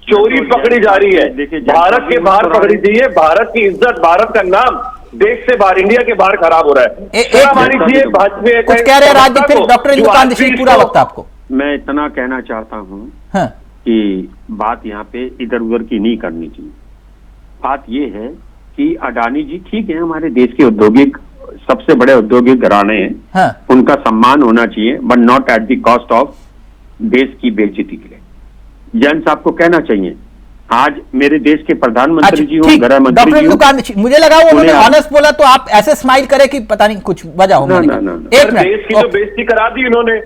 चोरी पकड़ी जा रही है, भारत के बाहर पकड़ी जाइए। भारत की इज्जत, भारत का नाम देश से बाहर, इंडिया के बाहर खराब हो रहा है। कुछ कह रहे हैं राज्य, फिर डॉक्टर इंदुकांत ऋषि पूरा वक्त आपको। मैं इतना कहना चाहता हूं हाँ। कि बात यहाँ पे इधर उधर की नहीं करनी चाहिए। बात ये है कि अडानी जी ठीक है, हमारे देश के औद्योगिक सबसे बड़े औद्योगिक घराने हैं, हाँ। उनका सम्मान होना चाहिए, but not at the cost of देश की बेइज्जती के लिए। जैन साहब को कहना चाहिए, आज मेरे देश के प्रधानमंत्री जी हो, गृह मंत्री जी हो, मुझे लगा वो उन्होंने ऑनेस्ट बोला तो आप ऐसे स्माइल करे कि पता नहीं कुछ वजह हो। एक मिनट, देश की तो बेइज्जती करा दी इन्होंने।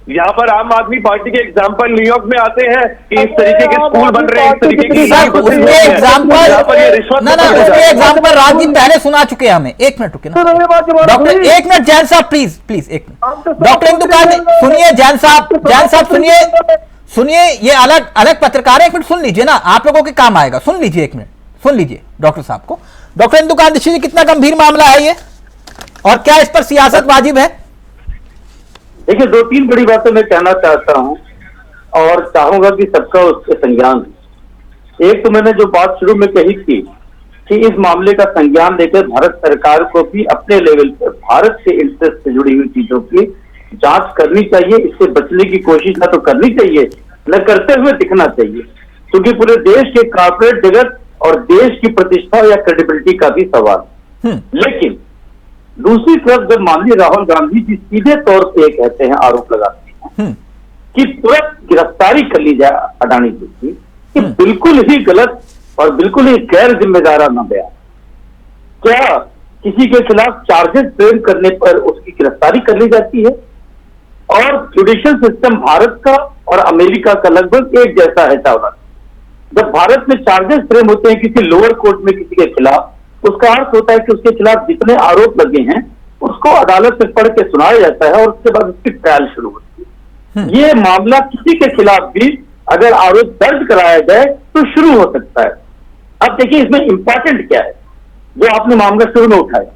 यहाँ पर आम आदमी पार्टी के एग्जाम्पल न्यूयॉर्क में आते हैं कि इस तरीके के स्कूल बन रहे हैं, इस तरीके की एग्जाम्पल राज जी पहले सुना चुके हैं हमें। 1 मिनट रुके ना डॉक्टर, 1 मिनट जैन साहब प्लीज 1 मिनट। डॉक्टर इंदुकांत सुनिए, जैन साहब सुनिए, ये अलग पत्रकार है, 1 मिनट सुन लीजिए ना, आप लोगों के काम आएगा। सुन लीजिए 1 मिनट, सुन लीजिए डॉक्टर साहब को। डॉक्टर इंदुकांत ऋषि जी, कितना गंभीर मामला है ये और क्या इस पर सियासत वाजिब है? देखिए, 2-3 बड़ी बातें मैं कहना चाहता हूं और चाहूंगा कि सबका उसके संज्ञान। एक तो मैंने जो बात शुरू में कही थी कि इस मामले का संज्ञान लेकर भारत सरकार को भी अपने लेवल पर भारत के इंटरेस्ट से जुड़ी हुई चीजों की जांच करनी चाहिए। इससे बचने की कोशिश न तो करनी चाहिए, न करते हुए दिखना चाहिए, क्योंकि पूरे देश के कॉर्पोरेट जगत और देश की प्रतिष्ठा या क्रेडिबिलिटी का भी सवाल। लेकिन दूसरी तरफ जब माननीय राहुल गांधी जी सीधे तौर पे कहते हैं, आरोप लगाते हैं कि तुरंत गिरफ्तारी कर ली जाए अडानी जी की, कि बिल्कुल ही गलत और बिल्कुल ही गैर जिम्मेदाराना बयान। क्या किसी के खिलाफ चार्जेस फ्रेम करने पर उसकी गिरफ्तारी कर ली जाती है? और जुडिशियल सिस्टम भारत का और अमेरिका का लगभग एक जैसा है चावला। जब भारत में चार्जेस फ्रेम होते हैं किसी लोअर कोर्ट में किसी के खिलाफ, उसका अर्थ होता है कि उसके खिलाफ जितने आरोप लगे हैं उसको अदालत में पढ़ के सुनाया जाता है और उसके बाद उसकी ट्रायल शुरू होती है। ये मामला किसी के खिलाफ भी अगर आरोप दर्ज कराया जाए तो शुरू हो सकता है। अब देखिए इसमें इंपॉर्टेंट क्या है जो आपने मामला शुरू में उठाया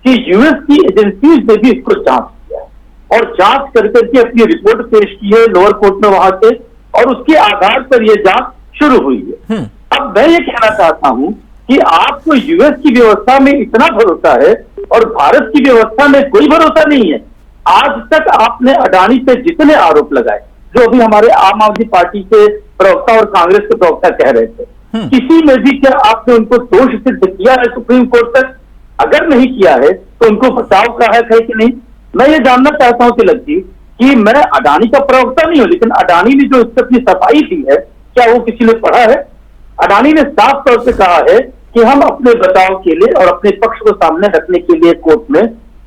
कि यूएस की एजेंसीज ने भी इसको जांच किया है और जांच कर करके अपनी रिपोर्ट पेश की है लोअर कोर्ट में वहां से, और उसके आधार पर यह जांच शुरू हुई है। अब मैं ये कहना चाहता हूं कि आपको यूएस की व्यवस्था में इतना भरोसा है और भारत की व्यवस्था में कोई भरोसा नहीं है। आज तक आपने अडानी पे जितने आरोप लगाए, जो अभी हमारे आम आदमी पार्टी के प्रवक्ता और कांग्रेस के प्रवक्ता कह रहे थे, किसी में भी क्या आपने उनको दोष सिद्ध किया है सुप्रीम कोर्ट तक? अगर नहीं किया है तो उनको बचाव का हक है कि नहीं? मैं ये जानना चाहता हूं तिलक जी कि मैं अडानी का प्रवक्ता नहीं हूं, लेकिन अडानी ने जो इस पर अपनी सफाई दी है क्या वो किसी ने पढ़ा है? अडानी ने साफ तौर से कहा है कि हम अपने बचाव के लिए और अपने पक्ष को सामने रखने के लिए कोर्ट में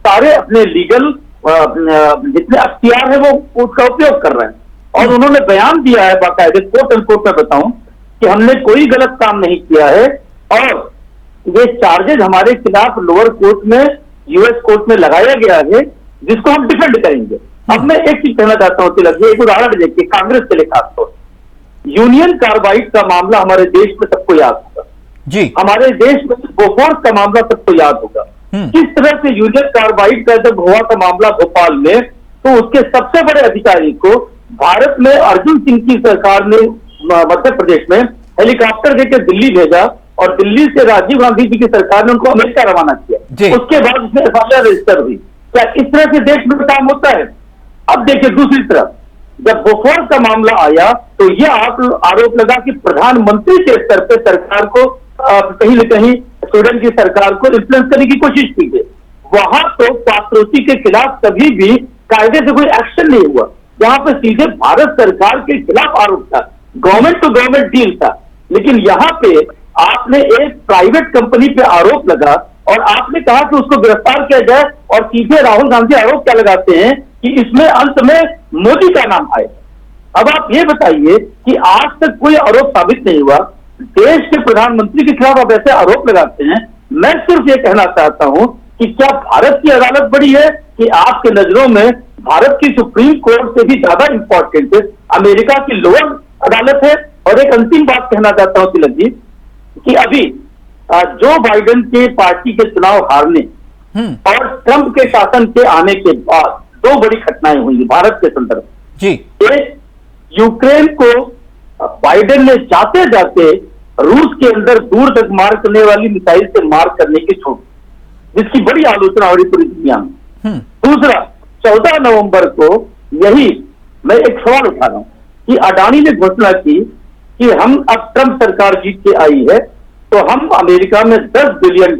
सारे अपने लीगल जितने अख्तियार है वो उसका उपयोग कर रहे हैं। और उन्होंने बयान दिया है बाकायदे कोर्ट एंड कोर्ट में बताऊं कि हमने कोई गलत काम नहीं किया है और ये चार्जेज हमारे खिलाफ लोअर कोर्ट में यूएस कोर्ट में लगाया गया है जिसको हम डिफेंड करेंगे। अब मैं एक चीज कहना चाहता हूं तिलक जी, एक उदाहरण देखिए कांग्रेस के लिए खासतौर यूनियन कार्बाइड का मामला हमारे देश में सबको याद होगा जी। हमारे देश में बोफोर्स का मामला सबको याद होगा। किस तरह से यूनियन कार्बाइड का जब हुआ था मामला भोपाल में, तो उसके सबसे बड़े अधिकारी को भारत में अर्जुन सिंह की सरकार ने मध्य प्रदेश में हेलीकॉप्टर देकर दिल्ली भेजा और दिल्ली से राजीव गांधी जी की सरकार ने उनको अमेरिका रवाना किया। उसके बाद उसमें एफआईआर रजिस्टर हुई। क्या इस तरह से देश में काम होता है? अब देखिए दूसरी तरफ जब बोफोर्स का मामला आया तो यह आरोप लगा कि प्रधानमंत्री के स्तर पर सरकार को कहीं न कहीं स्वीडन की सरकार को इन्फ्लुएंस करने की कोशिश की गई। वहां तो पात्रोसी के खिलाफ कभी भी कायदे से कोई एक्शन नहीं हुआ। यहाँ पे सीधे भारत सरकार के खिलाफ आरोप था, गवर्नमेंट टू गवर्नमेंट डील था। लेकिन यहाँ पे आपने एक प्राइवेट कंपनी पे आरोप लगा और आपने कहा कि उसको गिरफ्तार किया जाए और सीधे राहुल गांधी आरोप क्या लगाते हैं कि इसमें अंत में मोदी का नाम आए। अब आप ये बताइए कि आज तक कोई आरोप साबित नहीं हुआ, देश के प्रधानमंत्री के खिलाफ आप ऐसे आरोप लगाते हैं। मैं सिर्फ ये कहना चाहता हूं कि क्या भारत की अदालत बड़ी है कि आपके नजरों में भारत की सुप्रीम कोर्ट से भी ज्यादा इंपॉर्टेंट अमेरिका की लोअर अदालत है? और एक अंतिम बात कहना चाहता हूं तिलक जी कि अभी जो बाइडेन के पार्टी के चुनाव हारने और ट्रंप के शासन के आने के बाद दो बड़ी घटनाएं हुई भारत के संदर्भ जी। एक, यूक्रेन को बाइडेन ने जाते जाते रूस के अंदर दूर तक मार करने वाली मिसाइल से मार करने की छूट, जिसकी बड़ी आलोचना हो रही पूरी दुनिया में। दूसरा, 14 नवंबर को यही मैं एक सवाल उठा रहा हूं कि अडानी ने घोषणा की कि हम अब ट्रंप सरकार जीत के आई है तो हम अमेरिका में $10 बिलियन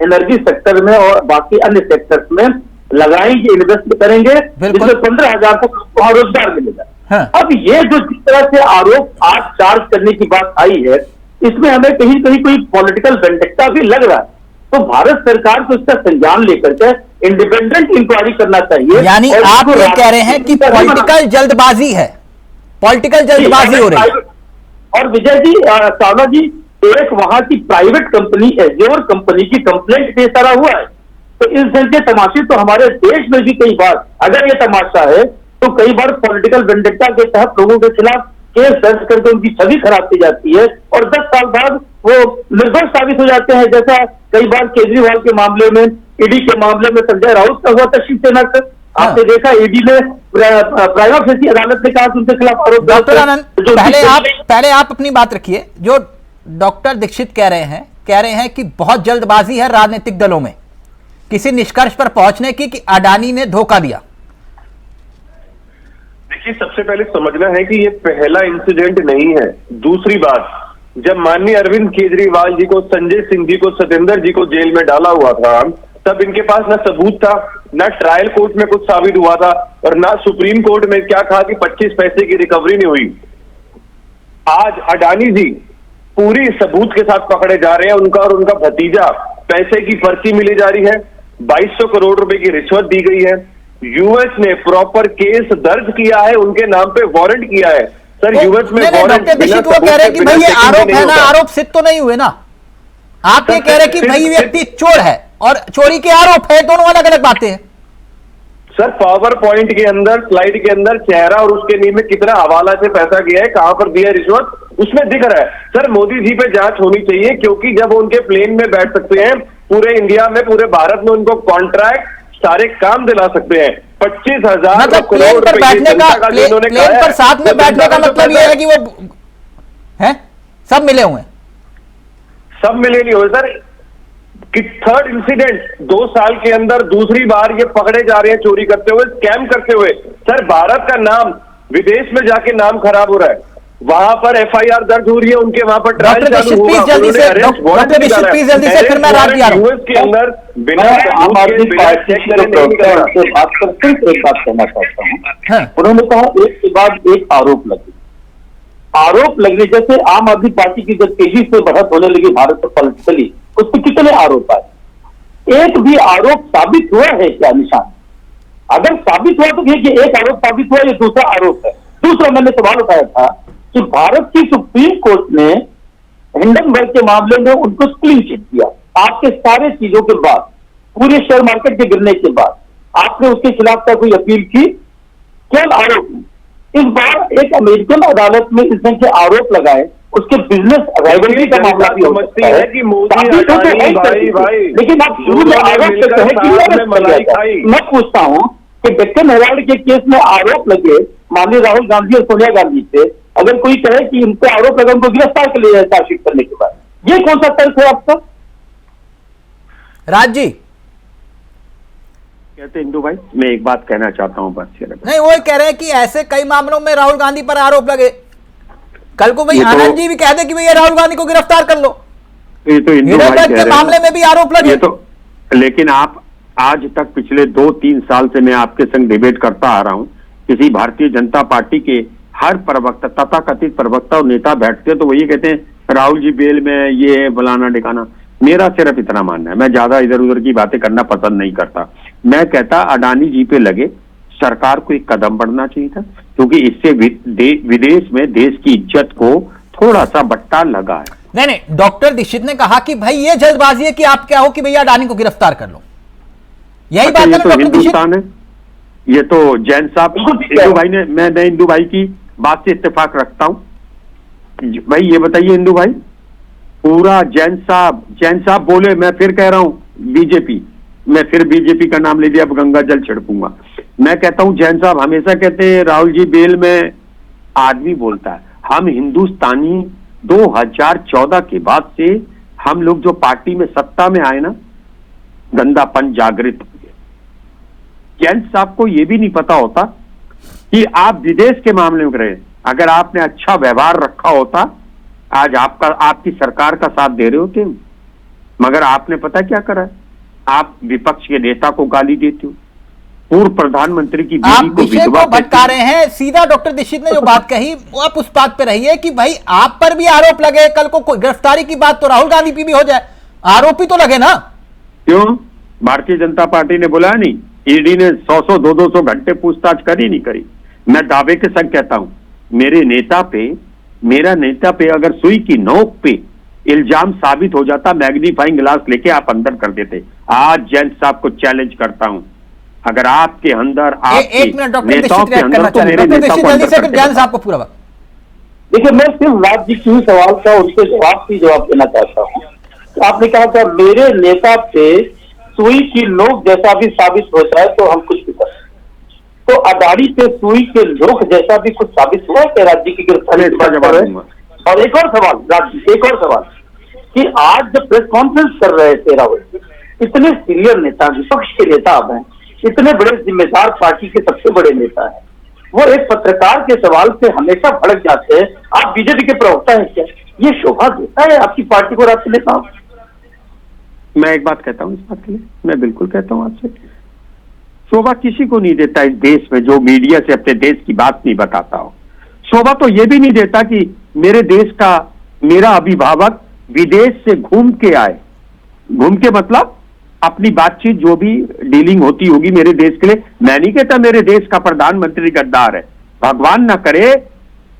एनर्जी सेक्टर में और बाकी अन्य सेक्टर्स में लगाएंगे, इन्वेस्ट करेंगे, जिसमें 15,000 को वहां रोजगार मिलेगा। अब ये जो जिस तरह से आरोप आज चार्ज करने की बात आई है, इसमें हमें कहीं कहीं कोई पॉलिटिकल वेंडेट्टा भी लग रहा है। तो भारत सरकार को इसका संज्ञान लेकर के इंडिपेंडेंट इंक्वायरी करना चाहिए। यानी आप ये कह रहे हैं कि पॉलिटिकल जल्दबाजी है, पॉलिटिकल जल्दबाजी हो रही है। और विजय जी, चावला जी, एक वहां की प्राइवेट कंपनी एज्योर कंपनी की कंप्लेंट पे सारा हुआ है। तो इस ढंग के तमाशे तो हमारे देश में भी कई बार, अगर ये तमाशा है तो कई बार पॉलिटिकल वेंडेट्टा के तहत लोगों के खिलाफ केस दर्ज करके उनकी छवि खराब की जाती है और 10 साल बाद वो निर्दोष साबित हो जाते हैं। जैसा कई बार केजरीवाल के मामले में, ईडी के मामले में संजय राउत का हुआ था शिवसेना का। आपने देखा ईडी ने प्राइमा फेसी अदालत ने कहा कि उनके खिलाफ आरोप। डॉक्टर आनंद, पहले आप अपनी बात रखिए। जो डॉक्टर दीक्षित कह रहे हैं कि बहुत जल्दबाजी है राजनीतिक दलों में किसी निष्कर्ष पर पहुंचने की कि अडानी ने धोखा दिया। देखिए, सबसे पहले समझना है कि ये पहला इंसिडेंट नहीं है। दूसरी बात, जब माननीय अरविंद केजरीवाल जी को, संजय सिंह जी को, सत्येंद्र जी को जेल में डाला हुआ था, तब इनके पास ना सबूत था, ना ट्रायल कोर्ट में कुछ साबित हुआ था और ना सुप्रीम कोर्ट में क्या कहा कि 25 पैसे की रिकवरी नहीं हुई। आज अडानी जी पूरी सबूत के साथ पकड़े जा रहे हैं। उनका और उनका भतीजा पैसे की पर्ची मिली जा रही है, 2200 करोड़ रुपए की रिश्वत दी गई है। यूएस ने प्रॉपर केस दर्ज किया है, उनके नाम पे वारंट किया है। सर यूएस में वारंट डॉक्टर दीक्षित वो कह रहे हैं कि भाई ये आरोप है ना, आरोप सिद्ध तो नहीं हुए ना। आप ये कह रहे हैं कि भाई व्यक्ति चोर है और चोरी के आरोप है, दोनों अलग अलग बातें हैं। सर पावर पॉइंट के अंदर, स्लाइड के अंदर चेहरा और उसके नीचे में कितना हवाला से पैसा गया है, कहां पर दिया रिश्वत, उसमें दिख रहा है। सर मोदी जी पे जांच होनी चाहिए, क्योंकि जब वो उनके प्लेन में बैठ सकते हैं, पूरे इंडिया में, पूरे भारत में उनको कॉन्ट्रैक्ट, सारे काम दिला सकते हैं। 25,000 मतलब प्लेन पर बैठने का, प्लेन पर साथ में बैठने का मतलब ये है कि वो है सब मिले हुए हैं, सब मिले नहीं हुए सर। कि थर्ड इंसिडेंट 2 साल के अंदर दूसरी बार ये पकड़े जा रहे हैं चोरी करते हुए, स्कैम करते हुए। सर भारत का नाम विदेश में जाके नाम खराब हो रहा है, वहां पर एफआईआर दर्ज हो रही है, उनके वहां पर ट्रायल चालू होगा। जल्दी से फिर मैं रात यूएस के अंदर बिना आम आदमी पार्टी के से बात कर सिर्फ एक बात कहना चाहता हूँ। उन्होंने कहा एक के बाद एक आरोप लगने, जैसे आम आदमी पार्टी की जब तेजी से बढ़त होने लगी भारत पर पॉलिटिकली, उस पर कितने आरोप आए, एक भी आरोप साबित हुआ है क्या? निशान अगर साबित हुआ तो कि एक आरोप साबित हुआ, ये दूसरा आरोप है। दूसरा मैंने सवाल उठाया था कि भारत की सुप्रीम कोर्ट ने हिंडनबर्ग के मामले में उनको क्लीन चिट दिया। आपके सारे चीजों के बाद, पूरे शेयर मार्केट के गिरने के बाद, आपने उसके खिलाफ का कोई अपील की? केवल आरोप। इस बार एक अमेरिकन अदालत में इस ढंग के आरोप लगाए, उसके बिजनेस राइवलरी का मामला भी हो सकता है कि लेकिन आप शुरू में आरोप करते हैं कि मैं पूछता हूं कि डेक्कन हेराल्ड के केस में आरोप लगे माननीय राहुल गांधी और सोनिया गांधी से, अगर कोई कहे कि इनको आरोप लगा, उनको गिरफ्तार कर लिया जाए चार्जशीट करने के बाद, ये कौन सा तर्क है आपका? राज जी कहते इंदु भाई, मैं एक बात कहना चाहता हूं बस। नहीं, वो कह रहे हैं कि ऐसे कई मामलों में राहुल गांधी पर आरोप लगे, कल को भाई आनंद जी भी कह दे कि भैया राहुल गांधी को गिरफ्तार कर लो, ये तो हिंडनबर्ग के मामले में भी आरोप लगे। ये तो, लेकिन आप आज तक पिछले 2-3 साल से मैं आपके संग डिबेट करता आ रहा हूं, किसी भारतीय जनता पार्टी के हर प्रवक्ता, तथाकथित प्रवक्ता और नेता बैठते तो वही कहते हैं राहुल जी बेल में, ये फलाना ठिकाना। मेरा सिर्फ इतना मानना है, मैं ज्यादा इधर उधर की बातें करना पसंद नहीं करता। मैं कहता अडानी जी पे लगे, सरकार को एक कदम बढ़ना चाहिए था, क्योंकि इससे विदेश में देश की इज्जत को थोड़ा सा बट्टा लगा है। नहीं, डॉक्टर दीक्षित ने कहा कि भाई ये जल्दबाजी है कि आप क्या हो कि भैया अडानी को गिरफ्तार कर लो, यही बात है। तो हिंदुस्तान है, ये तो जैन साहब, इंदु भाई ने, मैं इंदु भाई की बात से इत्तेफाक रखता हूं। भाई ये बताइए इंदु भाई, पूरा जैन साहब बोले, मैं फिर कह रहा हूं बीजेपी, मैं फिर बीजेपी का नाम ले लिया, अब गंगा जल छिड़कूंगा। मैं कहता हूं जैन साहब हमेशा कहते हैं राहुल जी बेल में, आदमी बोलता है। हम हिंदुस्तानी 2014 के बाद से हम लोग जो पार्टी में सत्ता में आए ना, गंदापन जागृत हो गया। जैन साहब को यह भी नहीं पता होता कि आप विदेश के मामले में रहे, अगर आपने अच्छा व्यवहार रखा होता आज आपकी सरकार का साथ दे रहे होते, मगर आपने पता क्या करा है, आप विपक्ष के नेता को गाली देते हो, पूर्व प्रधानमंत्री की बीवी को विधवा भटका रहे हैं। सीधा डॉक्टर दीक्षित ने जो बात कही वो आप उस बात पे रहिए कि भाई आप पर भी आरोप लगे, कल को कोई गिरफ्तारी की बात तो राहुल गांधी पे भी हो जाए, आरोपी तो लगे ना। क्यों? भारतीय जनता पार्टी ने बुलाया नहीं, ईडी ने 100 200 घंटे पूछताछ करी नहीं करी। मैं दावे के संग कहता हूं, मेरा नेता पे अगर सुई की नोक पे इल्जाम साबित हो जाता, मैग्नीफाइंग ग्लास लेके आप अंदर कर देते। आज जैन साहब को चैलेंज करता हूं, अगर आपके अंदर एक मिनट डॉक्टर दीक्षित रिएक्ट करना चाह रहे हैं, डॉक्टर दीक्षित जल्दी से फिर जैन साहब को पूरा वक्त। देखिए मैं सिर्फ राज जी की सवाल का उनके जवाब देना चाहता हूँ। आपने कहा था मेरे नेता पे सुई की नोक जैसा भी साबित हो जाए तो हम कुछ भी कर सकते, तो अडानी पे सुई के नोक जैसा भी कुछ साबित हुआ है राज्य की गिरफ्तारी? और एक और सवाल राज्य, एक और सवाल कि आज जब प्रेस कॉन्फ्रेंस कर रहे थे राहुल जी, इतने सीनियर नेता, विपक्ष के नेता आप हैं, इतने बड़े जिम्मेदार पार्टी के सबसे बड़े नेता हैं, वो एक पत्रकार के सवाल से हमेशा भड़क जाते हैं। आप बीजेपी के प्रवक्ता हैं क्या? ये शोभा देता है आपकी पार्टी को राष्ट्रीय नेता? मैं एक बात कहता हूं इस बात के लिए, मैं बिल्कुल कहता हूं आपसे, शोभा किसी को नहीं देता इस देश में जो मीडिया से अपने देश की बात नहीं बताता हो। शोभा तो ये भी नहीं देता कि मेरे देश का मेरा अभिभावक विदेश से घूम के आए। घूम के मतलब अपनी बातचीत जो भी डीलिंग होती होगी मेरे देश के लिए। मैं नहीं कहता मेरे देश का प्रधानमंत्री गद्दार है, भगवान ना करे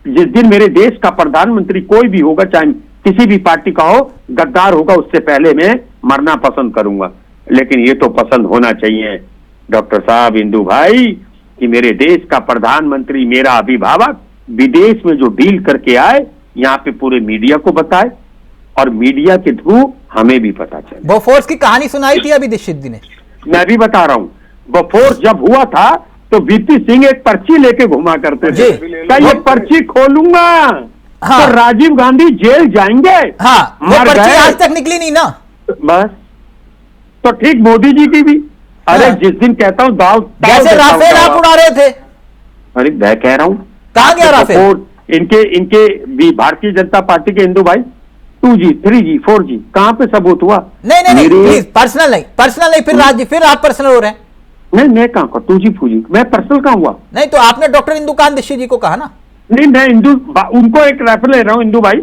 जिस दिन मेरे देश का प्रधानमंत्री कोई भी होगा, चाहे किसी भी पार्टी का हो, गद्दार होगा, उससे पहले मैं मरना पसंद करूंगा। लेकिन ये तो पसंद होना चाहिए डॉक्टर साहब, इंदु भाई, कि मेरे देश का प्रधानमंत्री, मेरा अभिभावक विदेश में जो डील करके आए, यहाँ पे पूरे मीडिया को बताए और मीडिया के थ्रू हमें भी पता चले। बोफोर्स की कहानी सुनाई थी अभी दीक्षित जी ने। मैं भी बता रहा हूं, बोफोर्स जब हुआ था तो वीपी सिंह एक पर्ची लेके घुमा करते थे, क्या ये पर्ची खोलूंगा तो राजीव गांधी जेल जाएंगे। वो पर्ची आज तक निकली नहीं ना। बस तो ठीक मोदी जी की भी, अरे जिस दिन कहता हूं दाव जैसे राफेल आप उड़ा रहे थे। अरे मैं कह रहा हूं कहां गया राफेल? इनके भी भारतीय जनता पार्टी के हिंदू भाई 2G 3G 4G कहां पे सबूत हुआ? नहीं प्लीज पर्सनल नहीं, फिर आप पर्सनल हो रहे हैं। नहीं मैं कहां का 2G 4G, मैं पर्सनल कहां हुआ? नहीं तो आपने डॉक्टर इंदुकांत दीक्षित जी को कहा ना। नहीं मैं उनको एक रेफर ले रहा हूं इंदु भाई,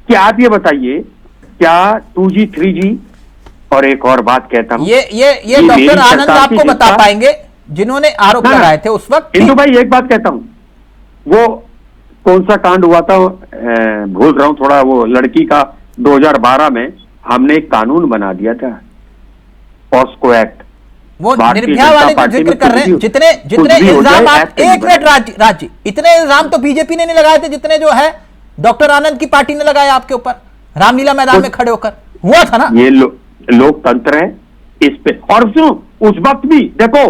कि आप ये बताइए क्या 2G 3G और एक और बात कहता हूं, ये डॉक्टर आनंद आपको बता पाएंगे जिन्होंने आरोप लगाए थे उस वक्त। इंदु भाई एक बात कहता हूं, वो कौन सा कांड हुआ था भूल रहा हूं थोड़ा, वो लड़की का 2012 में हमने एक कानून बना दिया था, पॉस्को एक्ट। वो निर्भया वाले जो जिक्र कर रहे हैं, जितने इल्जाम आप, एक मिनट राज्य, इतने इल्जाम तो बीजेपी ने नहीं लगाए थे जितने जो है डॉक्टर आनंद की पार्टी ने लगाया आपके ऊपर, रामलीला मैदान में खड़े होकर हुआ था ना। ये लोकतंत्र है इस पे। और सुनो, उस वक्त भी देखो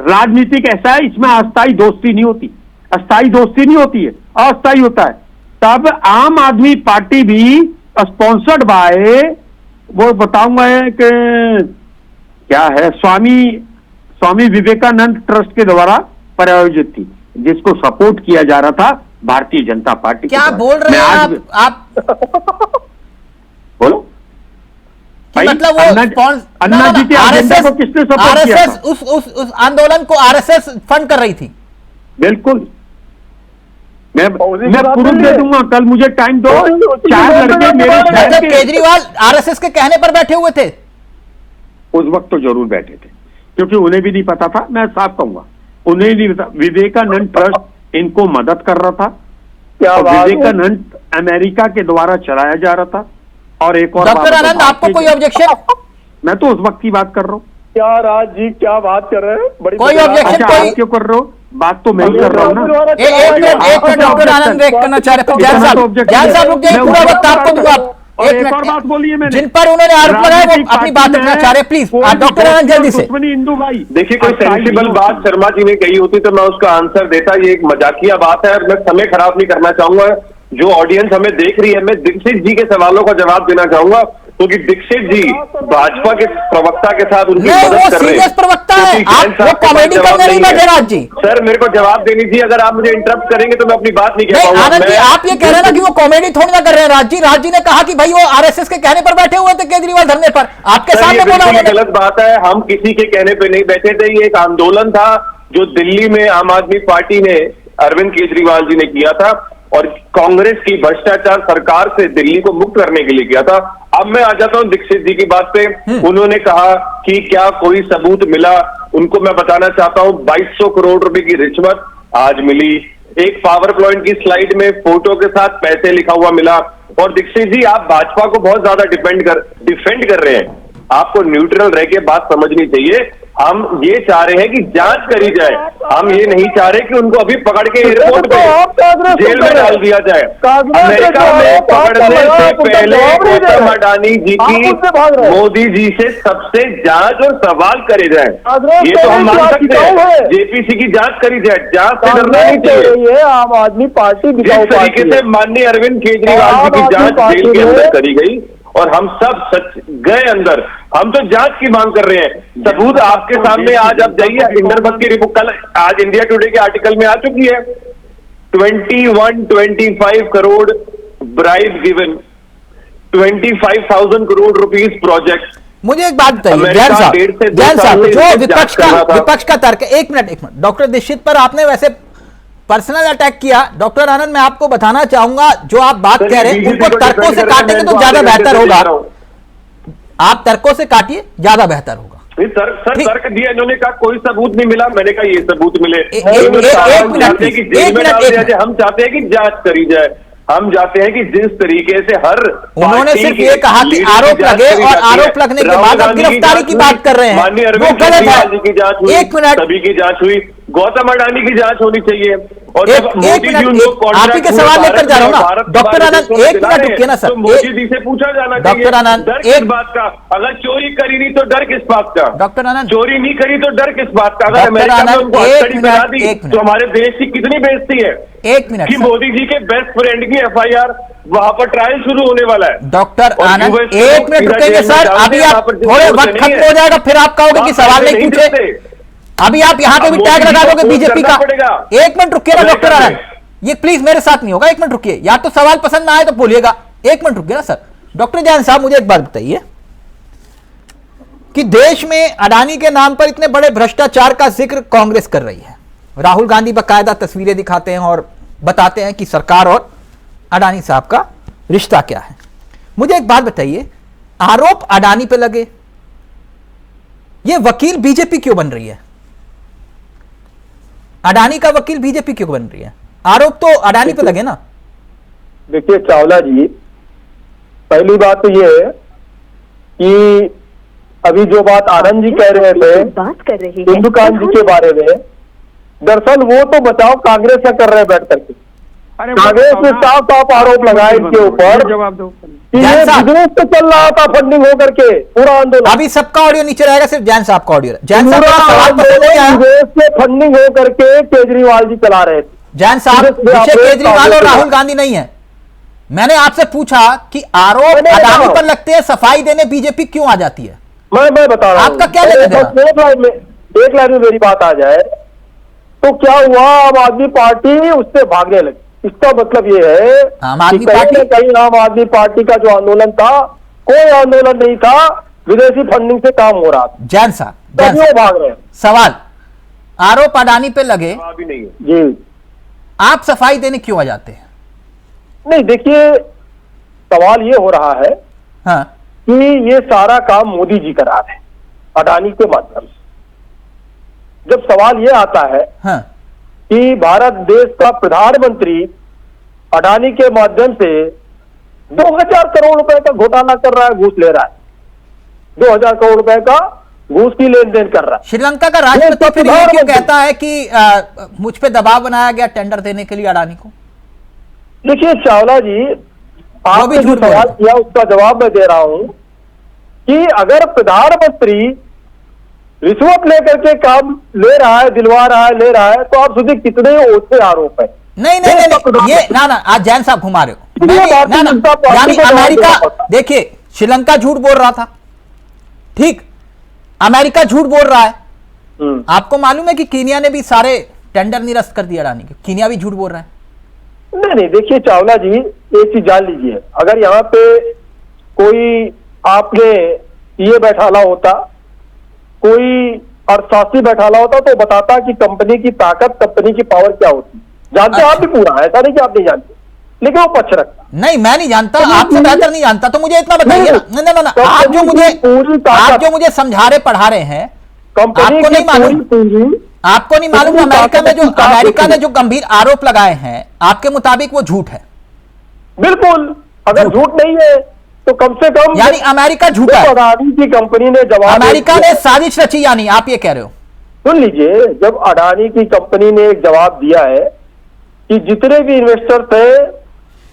राजनीतिक ऐसा है, इसमें अस्थायी दोस्ती नहीं होती, अस्थायी दोस्ती नहीं होती है, अस्थायी होता है। तब आम आदमी पार्टी भी स्पॉन्सर्ड बाय, वो बताऊंगा कि क्या है, स्वामी विवेकानंद ट्रस्ट के द्वारा प्रायोजित थी, जिसको सपोर्ट किया जा रहा था भारतीय जनता पार्टी। क्या बोल रहे हैं आप? बोलो मतलब वो अन्ना जी के एजेंडा को किसने सपोर्ट किया था? उस आंदोलन को आरएसएस फंड कर रही थी। बिल्कुल, मैं प्रूफ दे दूंगा, कल मुझे टाइम दो। 4 लड़के मेरे शहर के केजरीवाल आरएसएस के कहने पर बैठे हुए थे उस वक्त, तो जरूर बैठे थे, क्योंकि उन्हें भी नहीं पता था। मैं साफ कहूंगा, उन्हें नहीं पता। विवेकानंद ट्रस्ट इनको मदद कर रहा था, विवेकानंद अमेरिका के द्वारा चलाया जा रहा था। और एक और डॉक्टर आनंद, आपको कोई ऑब्जेक्शन? मैं तो उस वक्त की बात कर रहा हूँ। क्या राज जी क्या बात कर रहे हैं? कोई ऑब्जेक्शन? आप क्यों कर रहे हो? बात तो मैं कर रहा हूँ ना। एक मिनट डॉक्टर आनंद वेट करना चाह रहे थे। ज्ञान साहब रुक जाइए, पूरा वक्त आपको दूंगा। एक और बात बोलिए, मैंने जिन पर उन्होंने आरोप लगाया वो अपनी बात रखना चाह रहे, प्लीज डॉक्टर आनंद जल्दी से। इंदु भाई देखिए, कोई सेंसिबल बात शर्मा जी ने कही होती तो मैं उसका आंसर देता। ये एक मजाकिया बात है और मैं समय खराब नहीं करना चाहूंगा। जो ऑडियंस हमें देख रही है, मैं दीक्षित जी के सवालों का जवाब देना चाहूंगा, क्योंकि दीक्षित जी भाजपा के प्रवक्ता के साथ उनकी मदद कर रहे हैं। प्रवक्ता है, आप वो कॉमेडी करने नहीं बैठे राज जी। सर मेरे को जवाब देनी चाहिए, अगर आप मुझे इंटरप्ट करेंगे तो मैं अपनी बात नहीं कह पाऊंगा। आनंद जी, आप ये कह रहे हैं ना कि वो कॉमेडी थोड़ी ना कर रहे हैं राज जी। राज जी ने कहा कि भाई वो आरएसएस के कहने पर बैठे हुए थे केजरीवाल धरने पर, आपके सामने बोला। गलत बात है, हम किसी के कहने पर नहीं बैठे थे। ये एक आंदोलन था जो दिल्ली में आम आदमी पार्टी ने, अरविंद केजरीवाल जी ने किया था और कांग्रेस की भ्रष्टाचार सरकार से दिल्ली को मुक्त करने के लिए किया था। अब मैं आ जाता हूं दीक्षित जी की बात पे। उन्होंने कहा कि क्या कोई सबूत मिला, उनको मैं बताना चाहता हूं 2200 करोड़ रुपए की रिश्वत आज मिली। एक पावर पॉइंट की स्लाइड में फोटो के साथ पैसे लिखा हुआ मिला। और दीक्षित जी, आप भाजपा को बहुत ज्यादा डिफेंड कर रहे हैं, आपको न्यूट्रल रह के बात समझनी चाहिए। हम ये चाह रहे हैं कि जांच करी जाए, हम ये नहीं चाह रहे कि उनको अभी पकड़ के एयरपोर्ट पे जेल में डाल दिया जाए। अमेरिका में पकड़ने से पहले गौतम अडानी जी की मोदी जी से सबसे जांच और सवाल करे जाए। ये तो हम मान सकते हैं, जेपीसी की जांच करी जाए, जांच से डरना नहीं चाहिए। आम आदमी पार्टी जिस तरीके से माननीय अरविंद केजरीवाल जी की जांच जेल के अंदर करी गई और हम सब सच गए अंदर, हम तो जांच की मांग कर रहे हैं। सबूत आपके सामने आज आप जाइए, इंद्रभक्त की रिपोर्ट कल आज इंडिया टुडे के आर्टिकल में आ चुकी है। 25 crore bribe given, 25,000 crore rupees project. मुझे एक बात बताइए ज्ञान साहब, जो विपक्ष का तर्क है, एक मिनट डॉक्टर दीक्षित पर आपने वैसे पर्सनल अटैक किया। डॉक्टर आनंद, मैं आपको बताना चाहूंगा, जो आप बात कह रहे हैं उनको तर्कों से काटेंगे तो ज्यादा बेहतर होगा। आप तर्कों से काटिए, ज्यादा बेहतर होगा। सर तर्क दिया, इन्होंने कहा कोई सबूत नहीं मिला, मैंने कहा ये सबूत मिले। एक मिनट, हम चाहते हैं कि जांच करी जाए, हम चाहते हैं कि जिस तरीके से हर उन्होंने सिर्फ ये कहा कि आरोप लगे और आरोप लगने के बाद आप गिरफ्तारी की बात कर रहे हैं, माननीय वो अरविंद गलत केजरीवाल जी की जांच है। हुई, एक मिनट, सभी की जांच हुई, गौतम अडानी की जांच होनी चाहिए। और एक जब मोदी जी मिनट, उनको आप ही के सवाल लेकर जा रहा हूं ना डॉक्टर आनंद, एक मिनट रुकिए ना सर। तो मोदी जी से पूछा जाना चाहिए डॉक्टर आनंद, डर किस बात का? अगर चोरी करी नहीं तो डर किस बात का? डॉक्टर आनंद, चोरी नहीं करी तो डर किस बात का? अगर डॉक्टर अमेरिका में आनंद, उनको एक हथकड़ी बना मिनट, दी एक मिनट। तो हमारे देश की कितनी बेइज्जती है। एक मिनट कि सर। मोदी जी के बेस्ट फ्रेंड की एफआईआर, वहां पर ट्रायल शुरू होने वाला है। डॉक्टर और आनंद, US एक मिनट रुकेंगे सर, अभी आप थोड़े वक्त खत्म हो जाएगा, फिर आप कहोगे कि सवाल नहीं पूछे। अभी आप यहां पे भी टैग लगा दोगे बीजेपी का। एक मिनट रुकिए ना डॉक्टर आनंद, ये प्लीज मेरे साथ नहीं होगा। एक मिनट रुकिए, या तो सवाल पसंद ना आए तो बोलिएगा। एक मिनट रुकिए ना सर। डॉक्टर जैन साहब, मुझे एक बात बताइए कि देश में अडानी के नाम पर इतने बड़े भ्रष्टाचार का जिक्र कांग्रेस कर रही है। राहुल गांधी बाकायदा तस्वीरें दिखाते हैं और बताते हैं कि सरकार और अडानी साहब का रिश्ता क्या है। मुझे एक बात बताइए, आरोप अडानी पे लगे, ये वकील बीजेपी क्यों बन रही है? अडानी का वकील बीजेपी क्यों बन रही है? आरोप तो अडानी पे लगे ना। देखिए चावला जी, पहली बात तो ये है कि अभी जो बात आनंद जी कह रहे थे बात कर रहे हैं इंदुकांत जी के बारे में, दरअसल वो तो बचाव कांग्रेस का कर रहे हैं बैठ करके। कांग्रेस ने साफ साफ आरोप लगाए इनके ऊपर जवाब दो कि ये विदेश से चल रहा था फंडिंग होकर के पूरा आंदोलन। अभी सबका ऑडियो नीचे रहेगा, सिर्फ जैन साहब का ऑडियो। जैन साहब का सवाल पसंद नहीं आया। विदेश से फंडिंग होकर के केजरीवाल जी चला रहे थे। जैन साहब, पीछे केजरीवाल और राहुल गांधी नहीं है। मैंने आपसे पूछा कि आरोप अडानी पर लगते हैं, सफाई देने बीजेपी क्यों आ जाती है? मैं बता रहा हूं, आपका क्या लेना देना? एक लाइन में मेरी बात आ जाए तो क्या हुआ, आम आदमी पार्टी उससे भागने लगी। इसका मतलब ये है आम आदमी कि कहीं न कहीं आम आदमी पार्टी का जो आंदोलन था, कोई आंदोलन नहीं था, विदेशी फंडिंग से काम हो रहा था। जैन साहब, क्यों भाग रहे हैं? सवाल, आरोप अडानी पे लगे, अभी नहीं है जी, आप सफाई देने क्यों आ जाते हैं? नहीं देखिए, सवाल ये हो रहा है हाँ, कि ये सारा काम मोदी जी करा रहे हैं अडानी के माध्यम से। जब सवाल ये आता है हाँ, कि भारत देश का प्रधानमंत्री अडानी के माध्यम से 2000 करोड़ रुपए का घोटाला कर रहा है, घूस ले रहा है, 2000 करोड़ रुपए का घूस की लेन देन कर रहा है। श्रीलंका का राष्ट्रपति फिर ये क्यों कहता है कि मुझ पे दबाव बनाया गया टेंडर देने के लिए अडानी को? देखिए चावला जी, आपने जो सवाल किया उसका जवाब मैं दे रहा हूं कि अगर प्रधानमंत्री रिश्वत लेकर के काम ले रहा है, दिलवा रहा है, ले रहा है, तो आप सोचिए कितने ओछे आरोप है। नहीं, ये ना आज जैन साहब घुमा रहे हो। यानी अमेरिका, देखिए श्रीलंका झूठ बोल रहा था, ठीक, अमेरिका झूठ बोल रहा है। आपको मालूम है कि कीनिया ने भी सारे टेंडर निरस्त कर दिया अडानी के। कीनिया भी झूठ बोल रहा है। नहीं, देखिए चावला जी, एक चीज जान लीजिए, अगर यहाँ पे कोई आपने ये बैठाला होता, कोई अर्थशास्त्री बैठाला होता, तो बताता कि कंपनी की ताकत, कंपनी की पावर क्या होती। जानते आप भी पूरा, ऐसा नहीं कि आप नहीं जानते, लेकिन वो पक्ष रखता। नहीं, मैं नहीं जानता, आपसे बेहतर नहीं जानता, तो मुझे इतना बताइए ना। आप जो मुझे समझा रहे पढ़ा रहे हैं, आपको नहीं मालूम, आपको नहीं मालूम अमेरिका ने जो गंभीर आरोप लगाए हैं, आपके मुताबिक वो झूठ है? बिल्कुल, अगर झूठ नहीं है तो कम से कम, यानी अमेरिका झूठा है। अडानी की कंपनी ने जवाब, अमेरिका ने साजिश रची, यानी आप ये कह रहे हो? सुन लीजिए, जब अडानी की कंपनी ने एक जवाब दिया है कि जितने भी इन्वेस्टर थे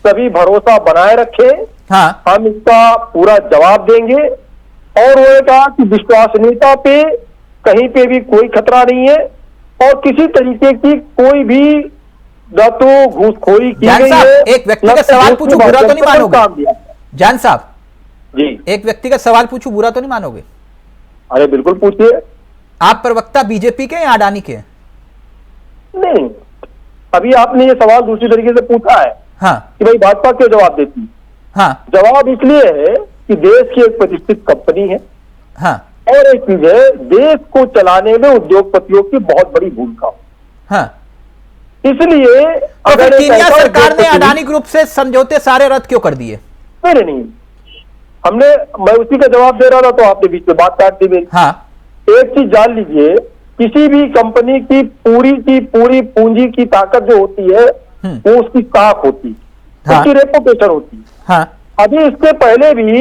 सभी भरोसा बनाए रखे, हाँ, हम इसका पूरा जवाब देंगे, और वो कहा कि विश्वसनीयता पे कहीं पे भी कोई खतरा नहीं है और किसी तरीके की कोई भी न तो घूसखोरी की गई है। एक व्यक्तिगत सवाल पूछूं, बुरा तो नहीं मानोगे? जान साहब जी, एक व्यक्तिगत सवाल पूछूं, बुरा तो नहीं मानोगे? अरे बिल्कुल पूछिए। आप प्रवक्ता बीजेपी के या अडानी के? नहीं, अभी आपने ये सवाल दूसरी तरीके से पूछा है, हाँ, कि भाई भाजपा क्यों जवाब देती? हाँ, जवाब इसलिए है कि देश की एक प्रतिष्ठित कंपनी है, हाँ, और एक चीज है, देश को चलाने में उद्योगपतियों की बहुत बड़ी भूमिका हो। हाँ, इसलिए तो फिर अगर कीनिया सरकार ने अडानी ग्रुप से समझौते सारे रद्द क्यों कर दिए? नहीं, मैं उसी का जवाब दे रहा था तो आपने बीच में बात काट दी मेरी। हाँ, एक चीज जान लीजिए, किसी भी कंपनी की पूरी पूंजी की ताकत जो होती है वो उसकी साख होती है, हाँ, उसकी रेपुटेशन होती है। हाँ, अभी इसके पहले भी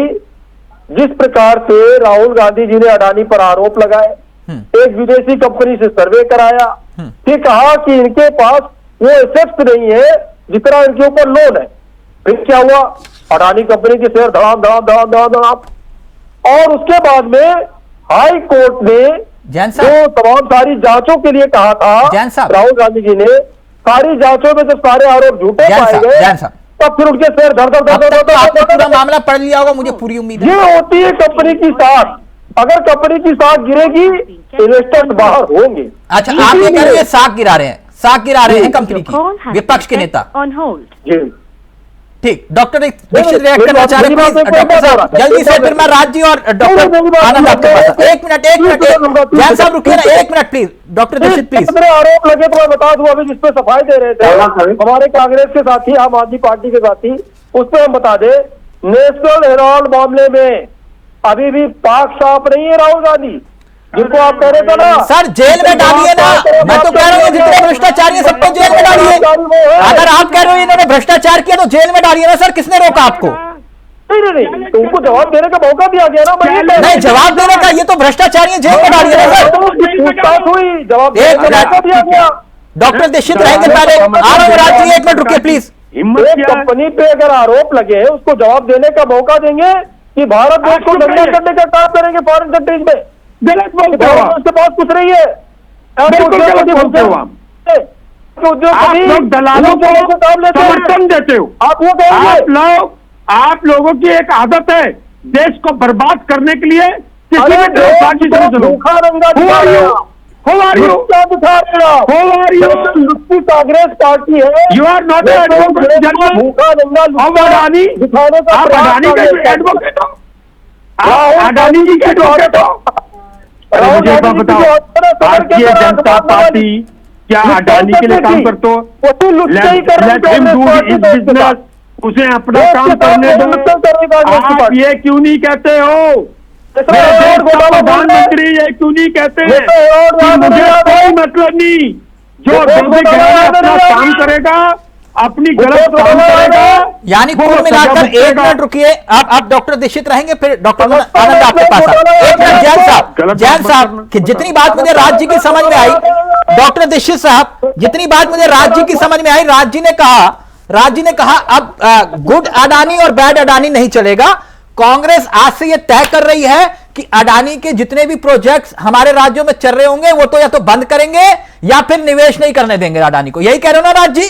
जिस प्रकार से राहुल गांधी जी ने अडानी पर आरोप लगाए, एक विदेशी कंपनी से सर्वे कराया, फिर कहा कि इनके पास वो एसेट्स नहीं है जितना इनके ऊपर लोन है, फिर क्या हुआ, अडानी कंपनी के शेयर धड़ाम, और उसके बाद में हाई कोर्ट ने जैन जो साहब, तमाम सारी जांचों के लिए कहा जैन था, साहब, राहुल गांधी जी ने सारी जांचों में जब सारे आरोप झूठे जैन पाए साहब, गए, जैन साहब, तब फिर उनके शेयर अब तक तो आपने पूरा धड़ मामला पढ़ लिया होगा, मुझे पूरी उम्मीद है। ये होती है कंपनी की साख। अगर कंपनी की साख गिरेगी, इन्वेस्टर्स बाहर होंगे। अच्छा, आप ये कह रहे हैं साख गिरा रहे हैं, साख गिरा रहे हैं कंपनी की, विपक्ष के नेता। On hold. जी, ठीक, डॉक्टर दीक्षित रिएक्ट करना चाह रहे हैं, मेरी बात प्लीज डॉक्टर साहब जल्दी से, फिर मैं राज जी और डॉक्टर आनंद आपके पास। एक मिनट, जैन साहब रुकिए ना, एक minute please, doctor Dikshit please. कितने आरोप लगे तो मैं बता दूं, अभी जिसपे सफाई दे रहे थे हमारे कांग्रेस के साथी, आम आदमी पार्टी के साथी, उस पर हम बता दें, नेशनल हेराल्ड मामले में अभी भी पाक साफ नहीं है राहुल गांधी, जिनको आप कह रहे थे ना सर जेल में डालिए ना, मैं तो कह रहा हूँ जितने भ्रष्टाचारी है सबको जेल में डालिए। अगर आप कह रहे हो इन्होंने भ्रष्टाचार किया तो जेल में डालिए ना सर, किसने रोका आपको? नहीं, तो उनको जवाब देने का मौका दिया गया ना। नहीं, जवाब देने का, ये तो भ्रष्टाचारी है, जेल में डालिए ना सर। पूछताछ हुई, जवाब एक देने का मौका दिया गया। डॉक्टर दीक्षित रहेंगे पहले, आनंद राज जी एक मिनट रुकिए प्लीज। एक कंपनी पे अगर आरोप लगे हैं उसको जवाब देने का मौका देंगे कि भारत देश को दंगा करने का काम करेंगे फॉरेन कंट्रीज में? गलत बोलते हो, उसके पास कुछ नहीं है। आप लोग दलालों को समर्थन देते हो। आप वो कहेंगे, आप लोगों की एक आदत है देश को बर्बाद करने के लिए किसी भी भूखा रंगा कांग्रेस पार्टी है। You are not advocate general. भूखा रंगा अडानी, दिखाने का आप अडानी के एडवोकेट हो, आप अडानी जी के एडवोकेट हो। मुझे तो बताओ, भारतीय जनता पार्टी क्या अडानी के लिए काम करते हो? Let him do his business, उसे अपना काम करने दो। आप ये क्यों नहीं कहते हो? मेरे देश का प्रधानमंत्री ये क्यों नहीं कहते हैं कि मुझे कोई मतलब नहीं, जो अपना काम करेगा, अपनी गलत काम करेगा। यानी कुल मिलाकर, एक मिनट रुकिए, आप डॉक्टर दीक्षित रहेंगे, फिर डॉक्टर आनंद आपके पास। एक मिनट जैन साहब कि जितनी बात मुझे राज्य की समझ में आई, डॉक्टर दीक्षित साहब जितनी बात मुझे राज्य की समझ में आई, राज्य ने कहा अब गुड अडानी और बैड अडानी नहीं चलेगा। कांग्रेस आज से यह तय कर रही है कि अडानी के जितने भी प्रोजेक्ट्स हमारे राज्यों में चल रहे होंगे वो तो या तो बंद करेंगे या फिर निवेश नहीं करने देंगे अडानी को। यही कह रहे हो ना राज जी?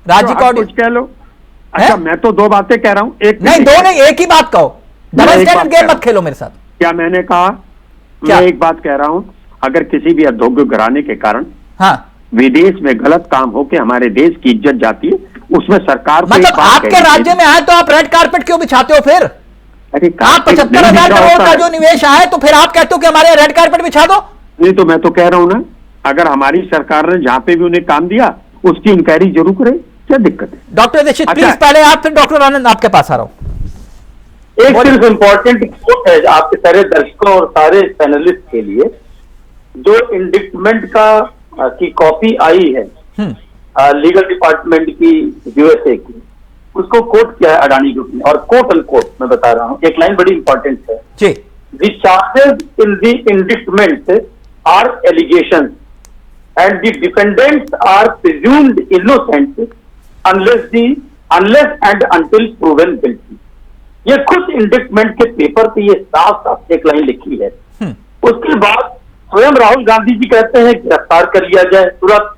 राज्य तो कुछ कह लो। अच्छा, मैं तो दो बातें कह रहा हूं, एक नहीं, दो नहीं, एक ही बात कहो। डबल स्टैंडर्ड गेम मत खेलो मेरे साथ। क्या मैंने कहा? क्या? मैं एक बात कह रहा हूं, अगर किसी भी अधोग्य घराने के कारण हाँ, विदेश में गलत काम होकर हमारे देश की इज्जत जाती है, उसमें सरकार को मतलब आपके राज्य में आए तो आप रेड कारपेट क्यों बिछाते हो फिर? अरे आप 75,000 करोड़ का जो निवेश आया तो फिर आप कहते हो कि हमारे रेड कारपेट बिछा दो? नहीं, तो मैं तो कह रहा हूं ना, अगर हमारी सरकार ने जहां पे भी उन्हें काम दिया उसकी इंक्वायरी जरूर करे, क्या दिक्कत है? डॉक्टर दीक्षित अच्छा, प्लीज पहले आप, फिर डॉक्टर आनंद आपके पास आ रहा हूं। एक सिर्फ इम्पोर्टेंट कोट है आपके सारे दर्शकों और सारे पैनलिस्ट के लिए, जो इंडिक्टमेंट की कॉपी आई है लीगल डिपार्टमेंट की यूएसए की, उसको कोट किया है अडानी ग्रुप ने, और कोट एंड कोट मैं बता रहा हूं, एक लाइन बड़ी इंपॉर्टेंट है जी। The charges in the indictment are allegations and the defendants are presumed innocent unless and until proven guilty. ये खुद इंडिक्टमेंट के पेपर पे ये साफ साफ एक लाइन लिखी है। उसके बाद स्वयं राहुल गांधी जी कहते हैं गिरफ्तार कर लिया जाए तुरंत,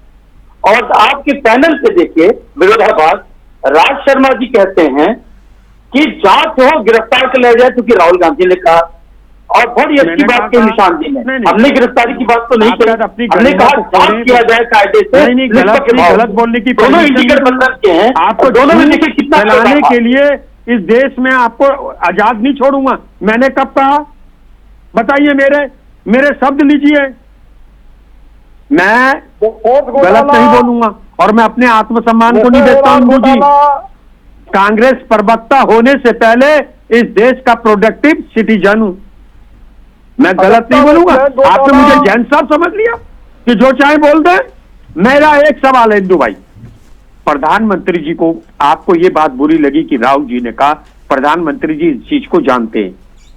और आपके पैनल पे देखिए विरोधाभास राज शर्मा जी कहते हैं कि जांच हो, गिरफ्तार कर लिया जाए, क्योंकि राहुल गांधी ने कहा, और बड़ी अच्छी बात के निशान दी है। हमने गिरफ्तारी की बात तो नहीं की, हमने कहा जांच किया जाए कायदे से। गलत बोलने की दोनों इंडिकेट मतलब के हैं, आपको दोनों में देखिए कितना फैलाने के लिए इस देश में आपको आजाद नहीं छोड़ूंगा। मैंने कब कहा? बताइए, मेरे शब्द लीजिए। मैं बहुत गलत नहीं बोलूंगा और मैं अपने आत्मसम्मान को नहीं देखता हूं इंदू जी। कांग्रेस प्रवक्ता होने से पहले इस देश का प्रोडक्टिव सिटीजन हूं, मैं गलत नहीं बोलूंगा। आपने मुझे जैन साहब समझ लिया कि जो चाहे बोल दे। मेरा एक सवाल है इंदू भाई, प्रधानमंत्री जी को, आपको ये बात बुरी लगी कि राहुल जी ने कहा प्रधानमंत्री जी इस चीज को जानते हैं,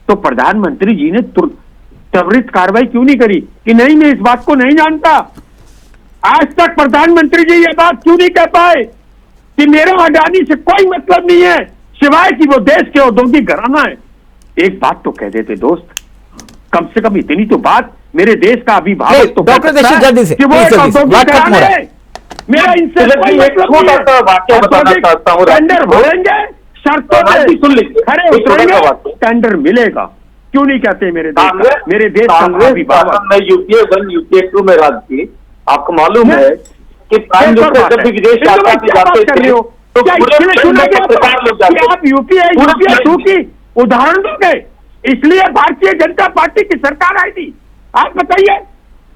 तो प्रधानमंत्री जी ने त्वरित कार्रवाई क्यों नहीं करी कि नहीं मैं इस बात को नहीं जानता? आज तक प्रधानमंत्री जी ये बात क्यों नहीं कह पाए कि मेरा अडानी से कोई मतलब नहीं है सिवाय कि वो देश के औद्योगिक घराना है? एक बात तो कह देते दोस्त, कम से कम इतनी तो बात मेरे देश का अभिभावक तो डॉक्टर दीक्षित जल्दी से, कि वो एक औद्योगिक घराना है। मेरा इनसे कोई मतलब नहीं है। टेंडर भरेंगे, शर्तों में खड़े उतरेंगे, टेंडर मिलेगा। क्यों नहीं कहते मेरे देश का अभिभावक? मैं यूपीए 1 यूपीए 2 में राज की, आपको मालूम है कि प्राइम मिनिस्टर जब भी विदेश यात्रा पे जाते थे तो आप यूपीए 2 की उदाहरण दोगे? इसलिए भारतीय जनता पार्टी की सरकार आई थी। आप बताइए,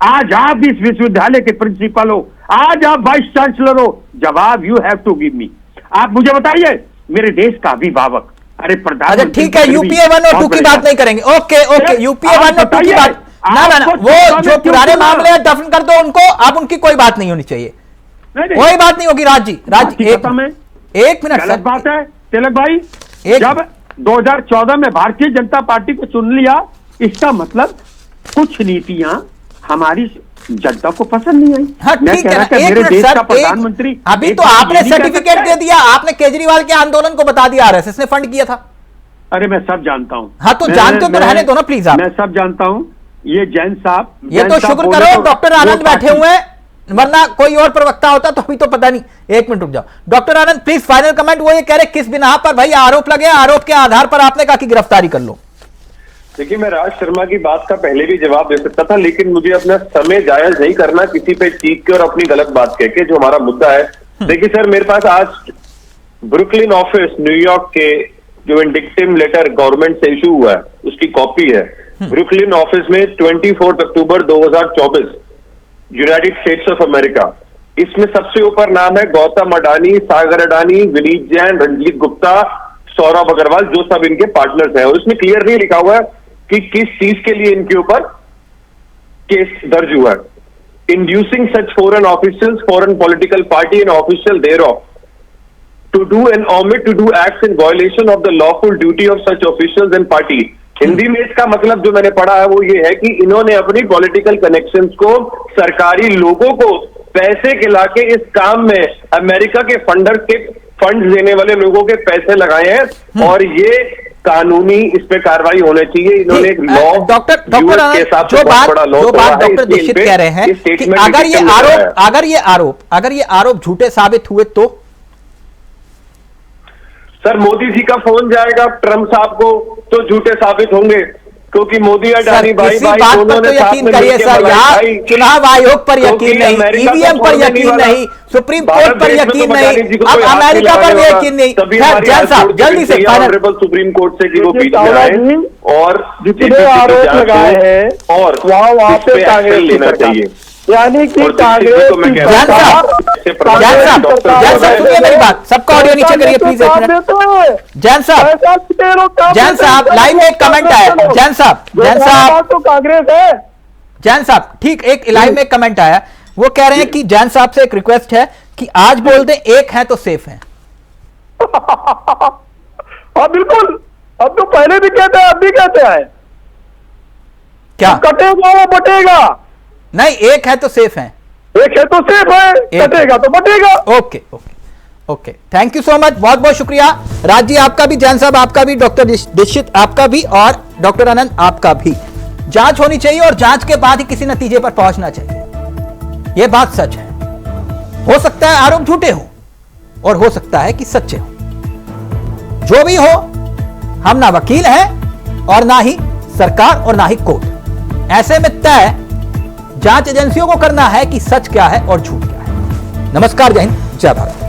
आज आप इस विश्वविद्यालय के प्रिंसिपल हो, आज आप वाइस चांसलर हो, जवाब you have to give me. आप मुझे बताइए मेरे देश का अभिभावक। अरे प्रधान, अच्छा ठीक है, यूपीए 1 और 2 की बात नहीं करेंगे। ओके ओके, यूपीए 1 और 2 की बात ना, वो जो पुराने मामले हैं दफन कर दो उनको, अब उनकी कोई बात नहीं होनी चाहिए, कोई बात नहीं होगी। राज जी, एक मिनट गलत बात है तिलक भाई। जब 2014 में भारतीय जनता पार्टी को चुन लिया, इसका मतलब कुछ नीतियां हमारी जनता को पसंद नहीं आई। हाँ ठीक है, मेरे देश का प्रधानमंत्री अभी तो आपने सर्टिफिकेट दे दिया, आपने केजरीवाल के आंदोलन को बता दिया आरएसएस ने फंड किया था। अरे मैं सब जानता हूँ। हाँ तो जानते तो रहने दो ना प्लीज आप। मैं सब जानता हूँ। ये जैन साहब, ये तो शुक्र करो डॉक्टर आनंद बैठे हुए हैं, वरना कोई और प्रवक्ता होता तो अभी तो पता नहीं। एक मिनट रुक जाओ doctor Anand please, final comment. वो ये कह रहे किस बिना पर भाई आरोप लगे, आरोप के आधार पर आपने कहा कि गिरफ्तारी कर लो। देखिए, मैं राज शर्मा की बात का पहले भी जवाब दे सकता था, लेकिन मुझे अपना समय जायज नहीं करना किसी पे चीख के और अपनी गलत बात कह के, जो हमारा मुद्दा है। देखिए सर, मेरे पास आज ब्रुकलिन ऑफिस न्यूयॉर्क के जो इंडिक्टिव लेटर गवर्नमेंट से इशू हुआ है उसकी कॉपी है। ब्रुकलिन ऑफिस में 24 अक्टूबर 2024, यूनाइटेड स्टेट्स ऑफ अमेरिका। इसमें सबसे ऊपर नाम है गौतम अडानी, सागर अडानी, विनीत जैन, रंजीत गुप्ता, सौरभ अग्रवाल, जो सब इनके पार्टनर्स हैं। और इसमें क्लियर नहीं लिखा हुआ है कि किस चीज के लिए इनके ऊपर केस दर्ज हुआ है। Inducing such foreign officials, foreign political party and official thereof to do and omit to do acts in violation of the lawful duty of such officials and party. Hindi में इसका मतलब जो मैंने पढ़ा है वो ये है कि इन्होंने अपनी पॉलिटिकल कनेक्शंस को, सरकारी लोगों को पैसे खिलाके इस काम में अमेरिका के फंडर के फंड देने वाले लोगों के पैसे लगाए हैं, और ये कानूनी इस पे कार्रवाई होनी चाहिए। इन्होंने एक लॉ डॉक्टर के हिसाब से बहुत बड़ा लॉ, जो बात डॉक्टर दीक्षित कह रहे हैं कि अगर ये आरोप झूठे साबित हुए तो सर मोदी जी का फोन जाएगा ट्रम्प साहब को तो झूठे साबित होंगे, क्योंकि मोदी अडानी भाई दोनों ने यकीन करिए सर, यहाँ चुनाव आयोग पर यकीन नहीं, ईवीएम पर यकीन नहीं, सुप्रीम कोर्ट पर यकीन नहीं, अब अमेरिका पर भी यकीन नहीं। जैन साहब जल्दी से सुप्रीम कोर्ट से कि वो बीच में आए और जितने आरोप लगाए हैं और वहाँ पे कांग्रेस लेना चाहिए, यानी कि कांग्रेस सुनिए मेरी बात, सबका ऑडियो नीचे करिए प्लीज एक मिनट। जैन साहब लाइव में एक कमेंट आया। जैन साहब तो कांग्रेस है। जैन साहब ठीक, एक लाइव में एक कमेंट आया, वो कह रहे हैं कि जैन साहब से एक रिक्वेस्ट है कि आज बोल दें एक है तो सेफ है। हाँ बिल्कुल, अब तो पहले भी कहते हैं अब भी कहते हैं, क्या कटेगा वो बटेगा, नहीं एक है तो सेफ है, एक है तो सेफ है, कटेगा तो बटेगा। Okay okay okay, thank you so much, बहुत बहुत शुक्रिया। राज जी आपका भी, जैन साहब आपका भी, डॉक्टर दीक्षित आपका भी, और डॉक्टर आनंद आपका भी। जांच होनी चाहिए और जांच के बाद ही किसी नतीजे पर पहुंचना चाहिए, यह बात सच है। हो सकता है आरोप झूठे हो और हो सकता है कि सच्चे हो, जो भी हो हम ना वकील हैं और ना ही सरकार और ना ही कोर्ट। ऐसे में तय जांच एजेंसियों को करना है कि सच क्या है और झूठ क्या है। नमस्कार, जय हिंद, जय भारत।